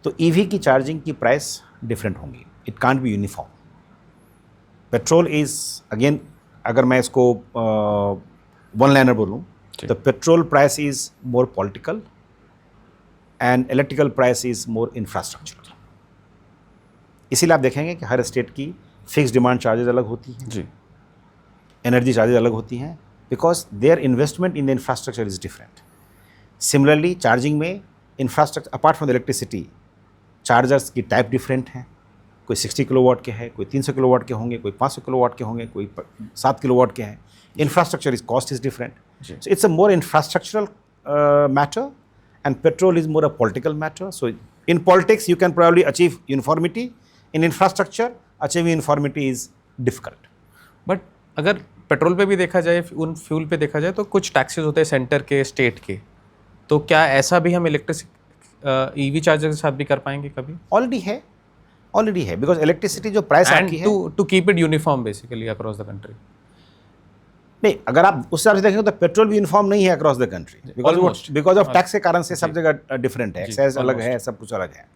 तो ईवी की चार्जिंग की प्राइस डिफरेंट होंगी. It can't be uniform. Petrol is again, अगर मैं इसको वन लाइनर बोलूँ तो petrol price is more political and electrical price is more infrastructural. इसीलिए आप देखेंगे कि हर स्टेट की फिक्स डिमांड चार्जेस अलग होती हैं जी. एनर्जी चार्जेस अलग होती हैं because their investment in the infrastructure is different. Similarly charging में infrastructure apart from the electricity, chargers की टाइप डिफरेंट हैं. कोई 60 किलोवाट के हैं, कोई 300 किलोवाट के होंगे, कोई 500 किलोवाट के होंगे, कोई 7 किलोवाट के हैं. Infrastructure is cost is different. So it's a more infrastructural matter and petrol is more a political matter. So in politics you can probably achieve uniformity. In infrastructure achieving uniformity is difficult. But अगर petrol पे भी देखा जाए, उन fuel पे देखा जाए तो कुछ टैक्सेस होते हैं सेंटर के, स्टेट के. तो क्या ऐसा भी हम ईवी चार्जर के साथ भी कर पाएंगे कभी? ऑलरेडी है बिकॉज इलेक्ट्रिसिटी जो प्राइस आपकी है, to keep it uniform basically across the country. नहीं, अगर आप उस हिसाब से देखेंगे तो पेट्रोल भी यूनिफॉर्म नहीं है across the country because of tax के कारण से सब जगह डिफरेंट है. एक्साइज अलग है, सब कुछ अलग है.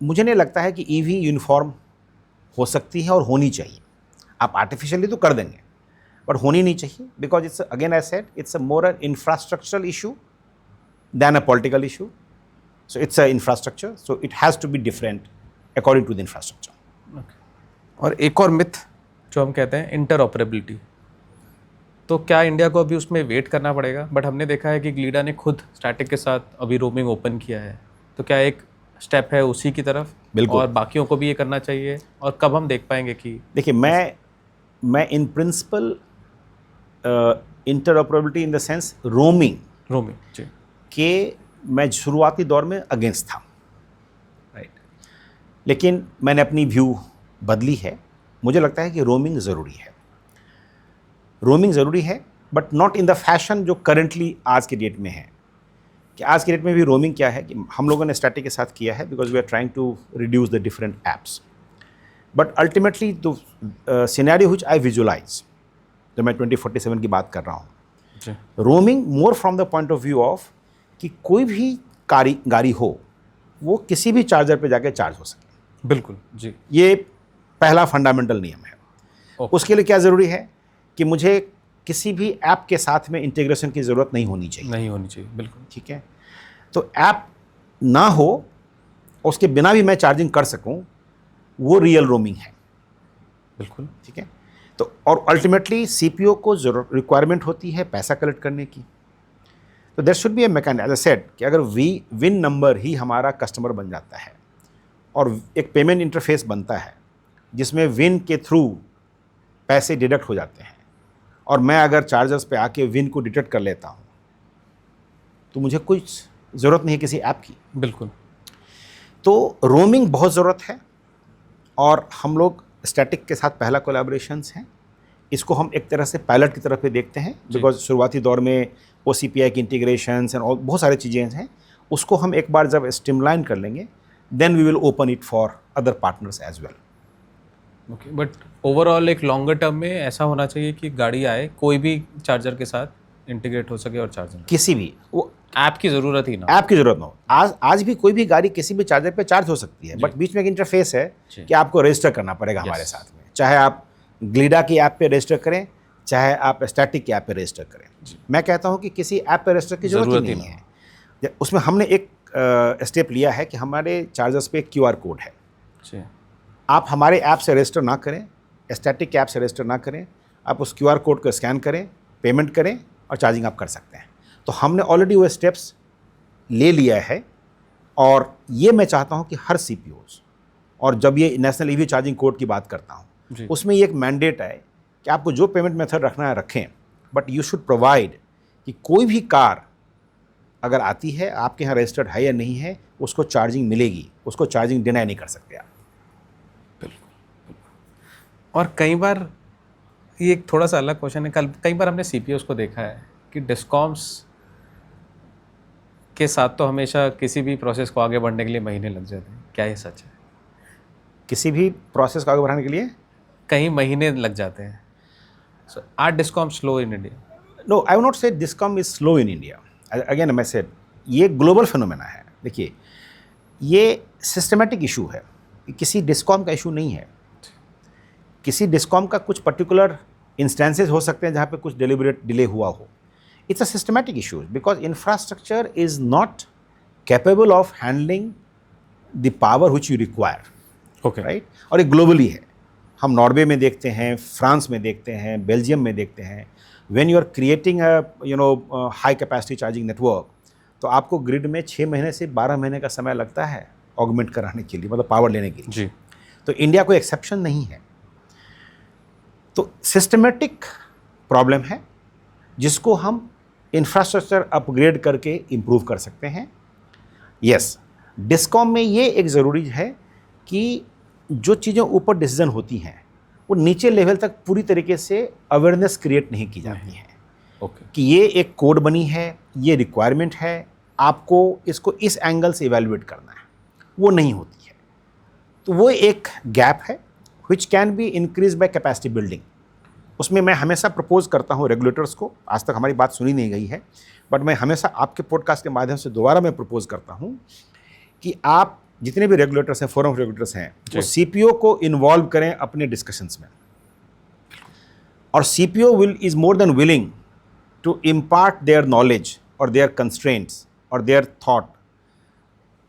मुझे नहीं लगता है कि ईवी यूनिफॉर्म हो सकती है और होनी चाहिए. आप आर्टिफिशियली तो कर देंगे बट होनी नहीं चाहिए because it's again I said it's a more an infrastructural issue than a political issue. So it's an infrastructure, so it has to be different according to the infrastructure. और एक और myth जो हम कहते हैं इंटरऑपरेबिलिटी, तो क्या India को अभी उसमें वेट करना पड़ेगा? बट हमने देखा है कि ग्लीडा ने खुद स्टैटिक के साथ अभी रोमिंग ओपन किया है, तो क्या एक स्टेप है उसी की तरफ? बिल्कुल. और बाकियों को भी ये करना चाहिए, और कब हम देख पाएंगे कि? देखिए, मैं in principle interoperability in the sense roaming जी के मैं शुरुआती दौर में अगेंस्ट था. राइट. लेकिन मैंने अपनी व्यू बदली है. मुझे लगता है कि रोमिंग ज़रूरी है but not in the fashion जो करेंटली आज के डेट में है. कि आज के डेट में भी रोमिंग क्या है कि हम लोगों ने स्टैटिक के साथ किया है because we are trying to reduce the different apps. But ultimately the scenario which I visualise, जो मैं 2047 की बात कर रहा हूँ, roaming more from the point of view of कि कोई भी गाड़ी हो वो किसी भी चार्जर पे जाके चार्ज हो सके. बिल्कुल जी. ये पहला फंडामेंटल नियम है. उसके लिए क्या ज़रूरी है कि मुझे किसी भी ऐप के साथ में इंटीग्रेशन की ज़रूरत नहीं होनी चाहिए. बिल्कुल. ठीक है. तो ऐप ना हो, उसके बिना भी मैं चार्जिंग कर सकूं, वो रियल रोमिंग है. बिल्कुल. ठीक है. तो और अल्टीमेटली सीपीयू को रिक्वायरमेंट होती है पैसा कलेक्ट करने की. तो there should be a mechanism, as I said, कि अगर विन नंबर ही हमारा कस्टमर बन जाता है और एक पेमेंट इंटरफेस बनता है जिसमें विन के थ्रू पैसे डिडक्ट हो जाते हैं, और मैं अगर चार्जर्स पे आके विन को डिटेक्ट कर लेता हूँ, तो मुझे कुछ ज़रूरत नहीं है किसी ऐप की. बिल्कुल. तो रोमिंग बहुत ज़रूरत है और हम लोग स्टैटिक के साथ पहला कोलैबोरेशंस हैं. इसको हम एक तरह से पायलट की तरफ पे देखते हैं, बिकॉज शुरुआती दौर में OCPI की इंटीग्रेशंस एंड बहुत सारी चीज़ें हैं, उसको हम एक बार जब स्ट्रीमलाइन कर लेंगे then we will open it for other partners as well. Okay, but overall एक लॉन्गर टर्म में ऐसा होना चाहिए कि गाड़ी आए कोई भी चार्जर के साथ इंटीग्रेट हो सके और चार्जर किसी भी वो ऐप की ज़रूरत ही ना, ऐप की जरूरत ना हो। आज भी कोई भी गाड़ी किसी भी चार्जर पे चार्ज हो सकती है, बट बीच में एक इंटरफेस है कि आपको रजिस्टर करना पड़ेगा हमारे साथ में, चाहे आप ग्लिडा की ऐप पे रजिस्टर करें, चाहे आप स्टैटिक की ऐप पे रजिस्टर करें। मैं कहता हूँ कि किसी ऐप पे रजिस्टर की जरूरत ही नहीं है। उसमें हमने एक स्टेप लिया है कि हमारे चार्जर्स पे QR कोड है। आप हमारे ऐप से रजिस्टर ना करें, स्टैटिक ऐप से रजिस्टर ना करें, आप उस QR कोड को स्कैन करें, पेमेंट करें और चार्जिंग आप कर सकते हैं। तो हमने ऑलरेडी वो स्टेप्स ले लिया है, और ये मैं चाहता हूँ कि हर CPOs, और जब ये नेशनल EV चार्जिंग कोड की बात करता हूँ उसमें ये एक मैंडेट है कि आपको जो पेमेंट मेथड रखना है रखें, बट यू शुड प्रोवाइड कि कोई भी कार अगर आती है आपके यहाँ रजिस्टर्ड है या नहीं है, उसको चार्जिंग मिलेगी, उसको चार्जिंग डिनाई नहीं कर सकते आप। और कई बार ये एक थोड़ा सा अलग क्वेश्चन है, कई बार हमने CPOs को देखा है कि डिस्कॉम्स के साथ तो हमेशा किसी भी प्रोसेस को आगे बढ़ने के लिए महीने लग जाते हैं, क्या ये सच है? किसी भी प्रोसेस को आगे बढ़ाने के लिए कई महीने लग जाते हैं। So are discom slow in India? No, I will not say discom is slow in India. Again मैं सेड ये ग्लोबल फिनोमेना है। देखिए, ये सिस्टमेटिक इशू है, किसी डिस्कॉम का इशू नहीं है। किसी डिस्कॉम का कुछ पर्टिकुलर इंस्टेंसेस हो सकते हैं जहाँ पे कुछ डेलिबरेट डिले हुआ हो। It's a systematic issue because infrastructure is not capable of handling the power which you require. Okay, right. और ये ग्लोबली है, हम नॉर्वे में देखते हैं, फ्रांस में देखते हैं, बेल्जियम में देखते हैं। When you are creating a high capacity charging network, तो आपको ग्रिड में 6 महीने से 12 महीने का समय लगता है ऑगमेंट कराने के लिए, मतलब पावर लेने के लिए जी। तो इंडिया कोई एक्सेप्शन नहीं है। तो सिस्टमेटिक प्रॉब्लम है जिसको हम इंफ्रास्ट्रक्चर अपग्रेड करके इम्प्रूव कर सकते हैं। यस, डिस्कॉम में ये एक ज़रूरी है कि जो चीज़ें ऊपर डिसीजन होती हैं वो नीचे लेवल तक पूरी तरीके से अवेयरनेस क्रिएट नहीं की जाती है। ओके, कि ये एक कोड बनी है, ये रिक्वायरमेंट है, आपको इसको इस एंगल से इवेल्युएट करना है, वो नहीं होती है। तो वो एक गैप है which can be increase by capacity building. उसमें मैं हमेशा प्रपोज करता हूँ रेगुलेटर्स को, आज तक हमारी बात सुनी नहीं गई है, बट मैं हमेशा आपके पॉडकास्ट के माध्यम से दोबारा मैं प्रपोज करता हूँ कि आप जितने भी रेगुलेटर्स हैं, फोरम रेगुलेटर्स हैं, वो CPO को इन्वॉल्व करें अपने डिस्कशंस में। और CPO is more than willing to impart their knowledge और देयर कंस्ट्रेंट्स और देयर थॉट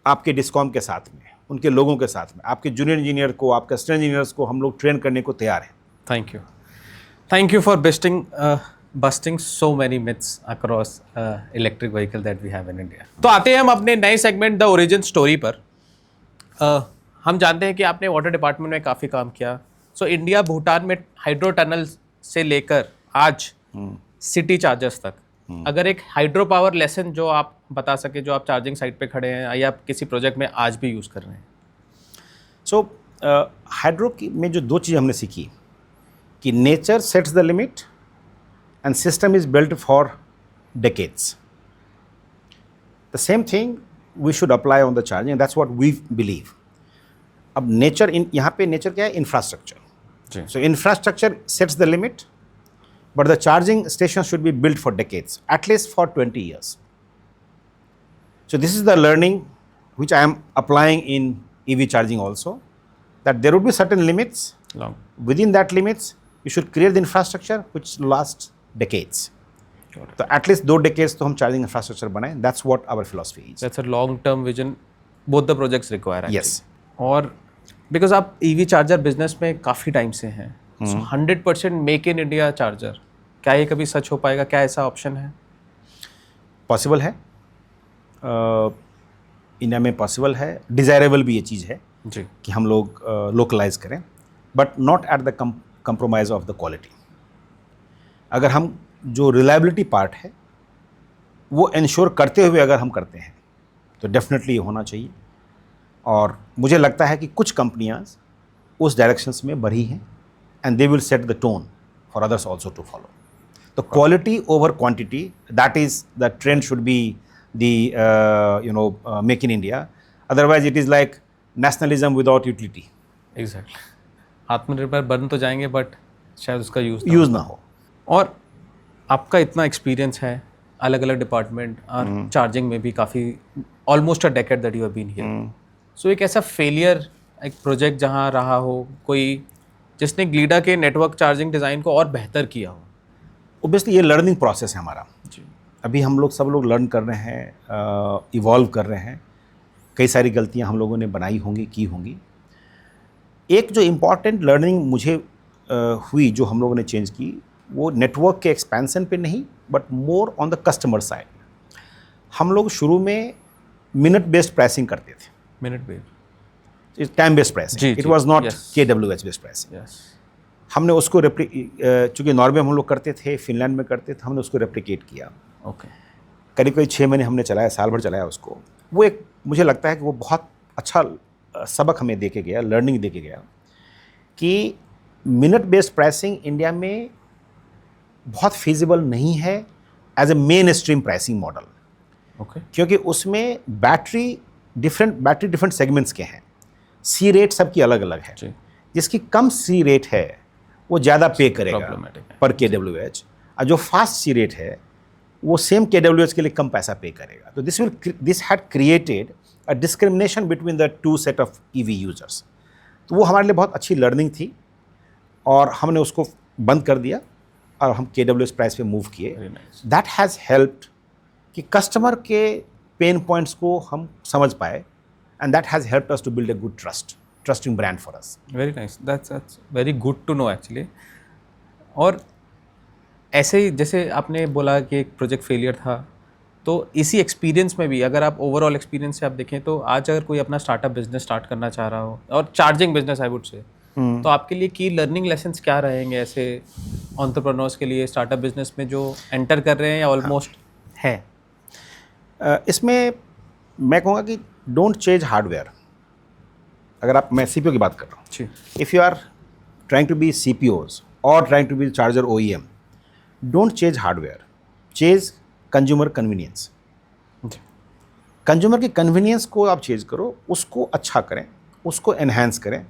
आपके डिस्कॉम के साथ में, उनके लोगों के साथ में। आपके जूनियर इंजीनियर को, आपके असिस्टेंट इंजीनियर्स को हम लोग ट्रेन करने को तैयार हैं। Thank you for busting so many myths across electric vehicle that we have in India. तो आते हैं हम अपने नए सेगमेंट द ओरिजिन स्टोरी पर। हम जानते हैं कि आपने वाटर डिपार्टमेंट में काफ़ी काम किया। सो इंडिया भूटान में हाइड्रो टनल से लेकर आज सिटी चार्जर्स तक, अगर एक हाइड्रो पावर लेसन जो आप बता सके, जो आप चार्जिंग साइट पे खड़े हैं या आप किसी प्रोजेक्ट में आज भी यूज़ कर रहे हैं। सो हाइड्रो की में जो दो चीज़ें हमने सीखी कि nature sets the limit and system is built for decades. The same thing we should apply on the charging, and that's what we believe. अब nature यहाँ पे nature क्या है? Infrastructure. So infrastructure sets the limit, but the charging stations should be built for decades, at least for 20 years. So this is the learning which I am applying in EV charging also, that there would be certain limits. Within that limits, you should create the infrastructure which lasts decades. तो at least 2 decades तो हम charging infrastructure बनाएं. That's what our philosophy is. That's a long term vision both the projects require है. Yes. और because आप EV charger business में काफ़ी time से हैं, 100% मेक इन इंडिया चार्जर, क्या ये कभी सच हो पाएगा? क्या ऐसा ऑप्शन है? पॉसिबल है, इंडिया में पॉसिबल है. डिज़ायरेबल भी ये चीज़ है जी कि हम लोग लोकलाइज करें, but not at the compromise of the quality. अगर हम जो रिलायबिलिटी पार्ट है वो इंश्योर करते हुए अगर हम करते हैं तो डेफिनेटली ये होना चाहिए. और मुझे लगता है कि कुछ कंपनियां उस डायरेक्शंस में बढ़ी हैं, and they will set the tone for others also to follow. The quality over quantity, that is the trend should be the make in India. Otherwise it is like nationalism without utility. Exactly, आत्मनिर्भर बन तो जाएंगे but शायद उसका use ना हो. और आपका इतना एक्सपीरियंस है अलग अलग डिपार्टमेंट और चार्जिंग में भी काफ़ी almost a decade that you have been here. So एक ऐसा फेलियर, एक प्रोजेक्ट जहाँ रहा हो कोई जिसने ग्लीडा के नेटवर्क चार्जिंग डिज़ाइन को और बेहतर किया हो? ओबियसली ये लर्निंग प्रोसेस है हमारा. जी. अभी हम लोग सब लोग लर्न कर रहे हैं, इवॉल्व कर रहे हैं. कई सारी गलतियां हम लोगों ने बनाई होंगी, की होंगी. एक जो इम्पॉर्टेंट लर्निंग मुझे हुई, जो हम लोगों ने चेंज की, वो नेटवर्क के एक्सपेंशन पे नहीं but more on the customer side. हम लोग शुरू में मिनट बेस्ड प्राइसिंग करते थे. Minute based, time based pricing. It was not KWH based pricing. हमने उसको चूँकि नॉर्वे में हम लोग करते थे, फिनलैंड में करते थे, हमने उसको रेप्लिकेट किया. ओके. करीब करीब 6 महीने हमने चलाया, साल भर चलाया उसको. वो एक, मुझे लगता है कि वो बहुत अच्छा सबक हमें दे के गया, लर्निंग दे के गया कि मिनट बेस्ड प्राइसिंग इंडिया में बहुत फिजिबल नहीं है as a mainstream pricing model. Okay. क्योंकि उसमें बैटरी डिफरेंट सेगमेंट्स के हैं. सी रेट सबकी अलग अलग है. जिसकी कम सी रेट है वो ज़्यादा पे करेगा पर KWH, और जो फास्ट सी रेट है वो सेम KWH के लिए कम पैसा पे करेगा. तो this had created a discrimination between the two set of EV users. तो वो हमारे लिए बहुत अच्छी लर्निंग थी और हमने उसको बंद कर दिया और हम KWH प्राइस पे मूव किए. दैट हैज़ हेल्प्ड कि कस्टमर के पेन पॉइंट्स को हम समझ पाए, and that has helped us to build a good trusting brand for us. Very nice, that's very good to know actually. और ऐसे ही जैसे आपने बोला कि एक प्रोजेक्ट फेलियर था, तो इसी एक्सपीरियंस में भी अगर आप ओवरऑल एक्सपीरियंस से आप देखें तो आज अगर कोई अपना स्टार्टअप बिजनेस स्टार्ट करना चाह रहा हो, और चार्जिंग बिजनेस आई वुड से, तो आपके लिए की लर्निंग लेसन्स क्या रहेंगे ऐसे एंटरप्रेन्योर्स के लिए स्टार्टअप बिजनेस में जो एंटर कर रहे हैं या ऑलमोस्ट है? इसमें मैं कहूँगा कि डोंट चेंज हार्डवेयर. अगर मैं CPU की बात कर रहा हूँ, if you are trying to be CPOs और trying to be charger OEM, don't change hardware, change consumer convenience. Consumer की कन्वीनियंस को आप चेंज करो, उसको अच्छा करें, उसको एनहांस करें.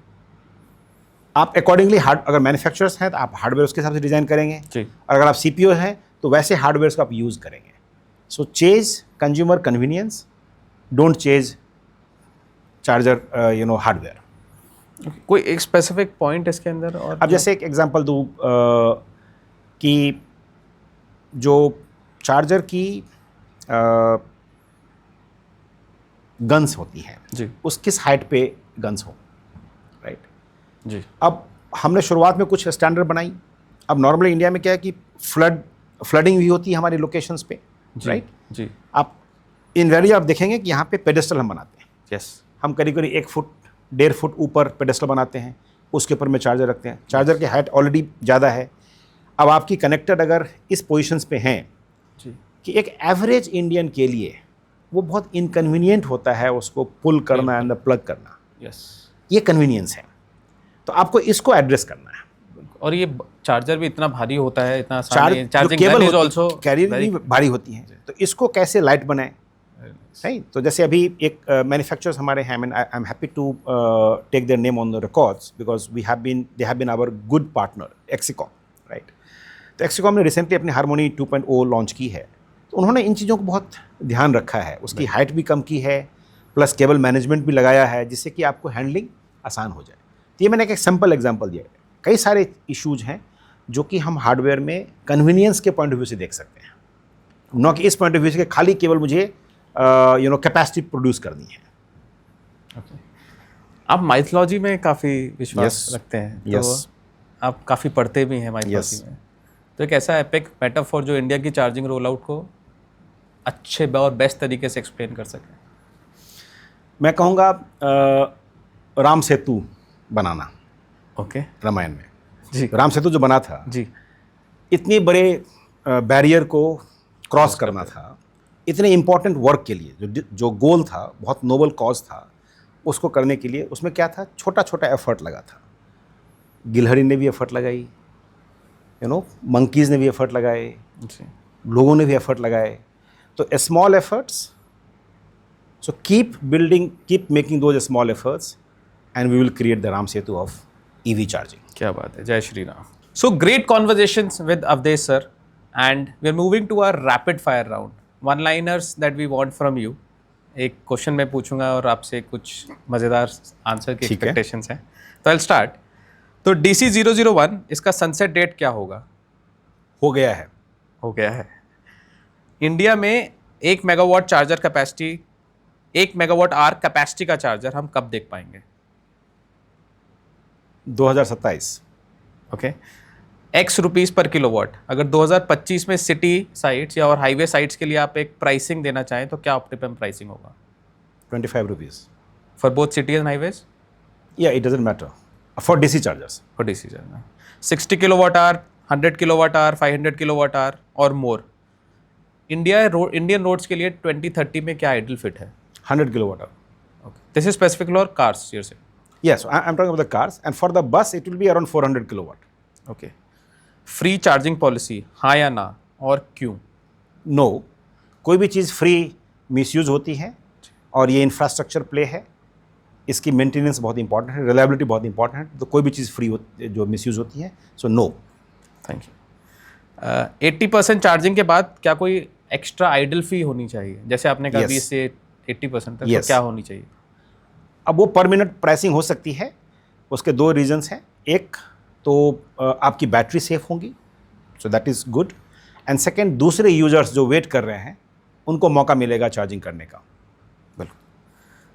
आप अकॉर्डिंगली अगर मैन्युफैक्चरर्स हैं तो आप हार्डवेयर उसके हिसाब से डिज़ाइन करेंगे, और अगर आप CPO हैं तो वैसे हार्डवेयर को आप यूज़ करेंगे. So change consumer convenience, don't change charger hardware. कोई एक स्पेसिफिक पॉइंट इसके अंदर? और अब जैसे एक एग्जांपल दूँ कि जो चार्जर की गन्स होती हैं जी, उस किस हाइट पे गन्स हो, राइट जी. अब हमने शुरुआत में कुछ स्टैंडर्ड बनाई. अब नॉर्मली इंडिया में क्या है कि फ्लडिंग भी होती है हमारी लोकेशंस पे, राइट जी. आप इन वैली आप देखेंगे कि यहाँ पे पेडेस्टल हम बनाते हैं. यस. हम करीब करीब 1 फुट 1.5 फुट ऊपर पेडेस्टल बनाते हैं, उसके ऊपर में चार्जर रखते हैं. चार्जर की हाइट ऑलरेडी ज़्यादा है. अब आपकी कनेक्टेड अगर इस पोजीशंस पे हैं कि एक एवरेज इंडियन के लिए वो बहुत इनकन्वीनियंट होता है उसको पुल करना एंड प्लग करना. यस. ये कन्वीनियंस है, तो आपको इसको एड्रेस करना है. और ये चार्जर भी इतना भारी होता है, इतना charging cable is also carrier भी भारी होती हैं, तो इसको कैसे लाइट बनाएं. Right? तो जैसे अभी एक मैन्युफैक्चरर्स हमारे हैं, I am happy to take their name on the records because they have been our good partner, Exicom, right. तो एक्सिकॉम ने रिसेंटली अपनी हारमोनी 2.0 लॉन्च की है. तो उन्होंने इन चीज़ों को बहुत ध्यान रखा है. उसकी हाइट भी कम की है, प्लस केबल मैनेजमेंट भी लगाया है, जिससे कि आपको हैंडलिंग आसान हो जाए. तो ये मैंने एक सिंपल एग्जाम्पल दिया है. कई सारे इशूज़ हैं जो कि हम हार्डवेयर में कन्वीनियंस के पॉइंट ऑफ व्यू से देख सकते हैं, न कि इस पॉइंट ऑफ व्यू से खाली केवल मुझे कैपेसिटी प्रोड्यूस करनी है. आप माइथोलॉजी में काफ़ी विश्वास रखते हैं, तो yes. आप काफ़ी पढ़ते भी हैं माइथोलॉजी में. तो एक ऐसा एपिक मेटाफोर जो इंडिया की चार्जिंग रोल आउट को अच्छे और बेस्ट तरीके से एक्सप्लेन कर सके. मैं कहूँगा राम सेतु बनाना. ओके. रामायण में जी, राम सेतु जो बना था जी, इतनी बड़े बैरियर को क्रॉस करना था, इतने इम्पॉर्टेंट वर्क के लिए जो गोल था, बहुत नोबल कॉज था, उसको करने के लिए उसमें क्या था, छोटा छोटा एफर्ट लगा था. गिलहरी ने भी एफर्ट लगाई, मंकीज़ ने भी एफर्ट लगाए, जी, लोगों ने भी एफर्ट लगाए. तो small efforts, so keep building, keep making those small efforts and we will create the Ram Setu of EV charging. क्या बात है, जय Shri Ram. So great conversations with Awadhesh sir, and we are moving to our rapid fire round. One liners that we want from you. एक question मैं पूछूंगा और आपसे कुछ मज़ेदार आंसर की ठीक है. एक्सपेक्टेशंस हैं. तो आई स्टार्ट. तो DC 001 इसका सनसेट डेट क्या होगा? हो गया है. हो गया है. इंडिया में 1 megawatt charger capacity, 1 megawatt hour capacity का चार्जर हम कब देख पाएंगे? 2027. ओके. एक्स रुपीज़ पर किलोवाट. अगर 2025 में सिटी साइट्स या और हाईवे साइट्स के लिए आप एक प्राइसिंग देना चाहें तो क्या ऑप्टिमम प्राइसिंग होगा 25 rupees. For both city and highways? Yeah, it doesn't matter. For DC chargers. For DC charger 60 kilowatt hour, 100 kilowatt hour, 500 kilowatt hour और मोर. इंडियन रोड्स के लिए 2030 में क्या आइडल फिट है? 100 kilowatt hour. Okay. This is specific for cars your say? Yes, I'm talking about the cars, and for the bus, it will be around 400 kilowatt. Okay. Free charging policy, हाँ या ना, और क्यों? No, कोई भी चीज़ free misuse होती है और ये इंफ्रास्ट्रक्चर प्ले है. इसकी मेंटेनेंस बहुत इंपॉर्टेंट है, रिलायबिलिटी बहुत इंपॉर्टेंट है. तो कोई भी चीज़ फ्री जो मिसयूज होती है, so no. Thank you. 80% charging के बाद क्या कोई एक्स्ट्रा आइडल फी होनी चाहिए? जैसे आपने कहा Yes. 20 से 80% तक, तो Yes. क्या होनी चाहिए? अब वो पर मिनट प्राइसिंग हो सकती है. उसके दो रीजंस हैं. एक तो आपकी बैटरी सेफ होगी, so that is good. And second, दूसरे यूजर्स जो वेट कर रहे हैं उनको मौका मिलेगा चार्जिंग करने का.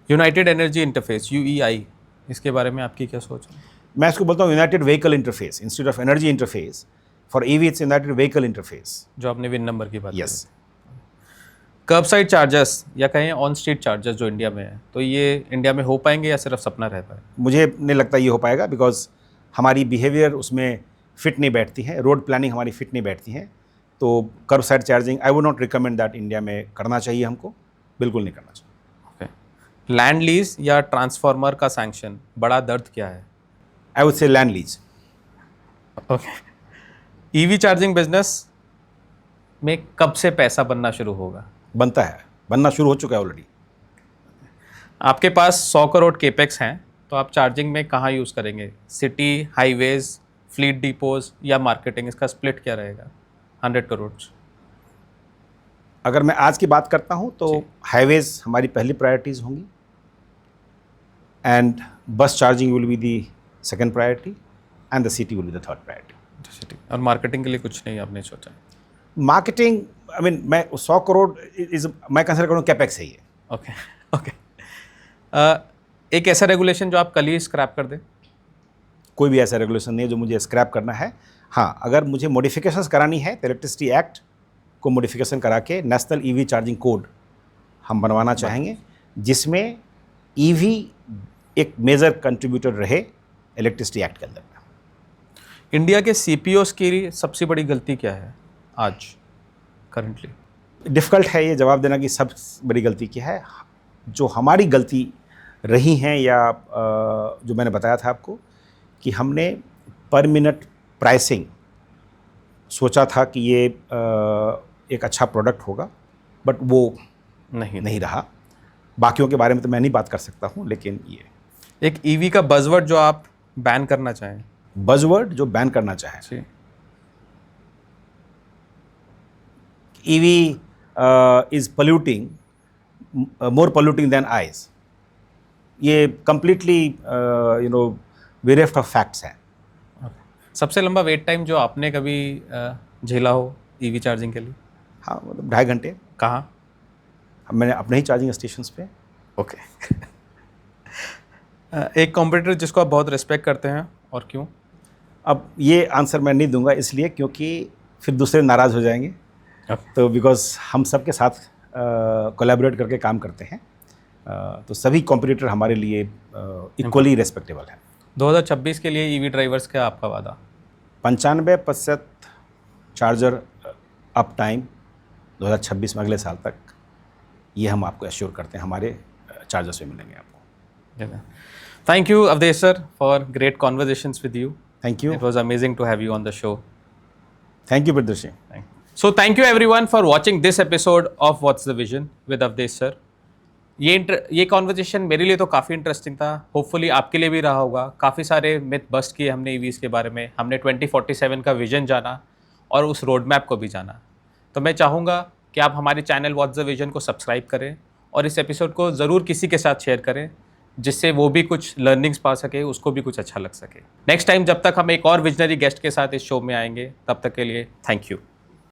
यूनाइटेड एनर्जी इंटरफेस, UEI, इसके बारे में आपकी क्या सोच है? मैं इसको बोलता हूँ United vehicle interface. Instead of energy interface for EV, it's United vehicle interface. जो आपने विन नंबर की बात यस. कर्ब साइड चार्जर्स या कहें ऑन स्ट्रीट चार्जर्स जो इंडिया में है, तो ये इंडिया में हो पाएंगे या सिर्फ सपना रहता है? मुझे नहीं लगता ये हो पाएगा, बिकॉज हमारी बिहेवियर उसमें फिट नहीं बैठती है, रोड प्लानिंग हमारी फिट नहीं बैठती है. तो curb side charging I would not recommend that India में करना चाहिए हमको. बिल्कुल नहीं करना चाहिए. ओके. लैंड लीज या ट्रांसफार्मर का सैंक्शन, बड़ा दर्द क्या है? I would say land lease. Okay. EV charging business में कब से पैसा बनना शुरू होगा? बनता है, बनना शुरू हो चुका है ऑलरेडी. आपके पास 100 करोड़ केपेक्स हैं, तो आप चार्जिंग में कहाँ यूज़ करेंगे? सिटी, हाईवेज, फ्लीट डिपोज या मार्केटिंग? इसका स्प्लिट क्या रहेगा 100 करोड़? अगर मैं आज की बात करता हूँ तो हाईवेज हमारी पहली प्रायोरिटीज़ होंगी, एंड बस charging will be the second priority, and the city will be the third priority. और मार्केटिंग के लिए कुछ नहीं आपने सोचा? मार्केटिंग, आई मीन, मैं 100 करोड़ इज, मैं कंसिडर करूँ कैपेक्स है ये. ओके. ओके. एक ऐसा रेगुलेशन जो आप कल ही स्क्रैप कर दें? कोई भी ऐसा रेगुलेशन नहीं है जो मुझे स्क्रैप करना है. हाँ, अगर मुझे मॉडिफिकेशंस करानी है तो इलेक्ट्रिसिटी एक्ट को मॉडिफिकेशन करा के नेशनल EV चार्जिंग कोड हम बनवाना चाहेंगे, जिसमें EV एक मेजर कंट्रीब्यूटर रहे इलेक्ट्रिसिटी एक्ट के अंदर. इंडिया के CPOs की सबसे बड़ी गलती क्या है आज करंटली? डिफ़िकल्ट है ये जवाब देना कि सब बड़ी गलती क्या है. जो हमारी गलती रही हैं, या जो मैंने बताया था आपको कि हमने पर मिनट प्राइसिंग सोचा था कि ये एक अच्छा प्रोडक्ट होगा, बट वो नहीं रहा. बाकियों के बारे में तो मैं नहीं बात कर सकता हूँ, लेकिन ये एक EV का बज़वर्ड जो आप बैन करना चाहें? बज़वर्ड जो बैन करना चाहें, जी. EV is polluting, more polluting than ICEs. ये कंप्लीटली बेरेफ्ट ऑफ फैक्ट्स हैं. सबसे लंबा वेट टाइम जो आपने कभी झेला हो EV चार्जिंग के लिए? हाँ, मतलब 2.5 घंटे. कहाँ? मैंने अपने ही चार्जिंग स्टेशंस पे. ओके. एक कॉम्पिटिटर जिसको आप बहुत रिस्पेक्ट करते हैं, और क्यों? अब ये आंसर मैं नहीं दूंगा, इसलिए क्योंकि फिर दूसरे नाराज़ हो जाएंगे. तो बिकॉज हम सब के साथ कोलैबोरेट करके काम करते हैं, तो सभी कॉम्पिटिटर हमारे लिए इक्वली रेस्पेक्टेबल है. 2026 के लिए EV ड्राइवर्स क्या आपका वादा? 95% चार्जर अप टाइम 2026 में, अगले साल तक, ये हम आपको एश्योर करते हैं. हमारे चार्जर्स में मिलेंगे आपको. Thank you Avdhesh sir for great conversations with you. Thank you. It was amazing to have you on the show. Thank you Pradarshi. So thank you everyone for watching this episode of What's the Vision with Avdesh sir. ये conversation मेरे लिए तो काफ़ी interesting था, hopefully आपके लिए भी रहा होगा। काफ़ी सारे मिथ बस्ट किए हमने ईवीज़ के बारे में, हमने 2047 का विजन जाना और उस रोड मैप को भी जाना। तो मैं चाहूँगा कि आप हमारे चैनल व्हाट्स द विजन को सब्सक्राइब करें और इस एपिसोड को ज़रूर किसी के साथ शेयर करें, जिससे वो भी कुछ लर्निंग्स पा सके, उसको भी कुछ अच्छा लग सके। नेक्स्ट टाइम जब तक हम एक और विजनरी गेस्ट के साथ इस शो में आएंगे, तब तक के लिए थैंक यू।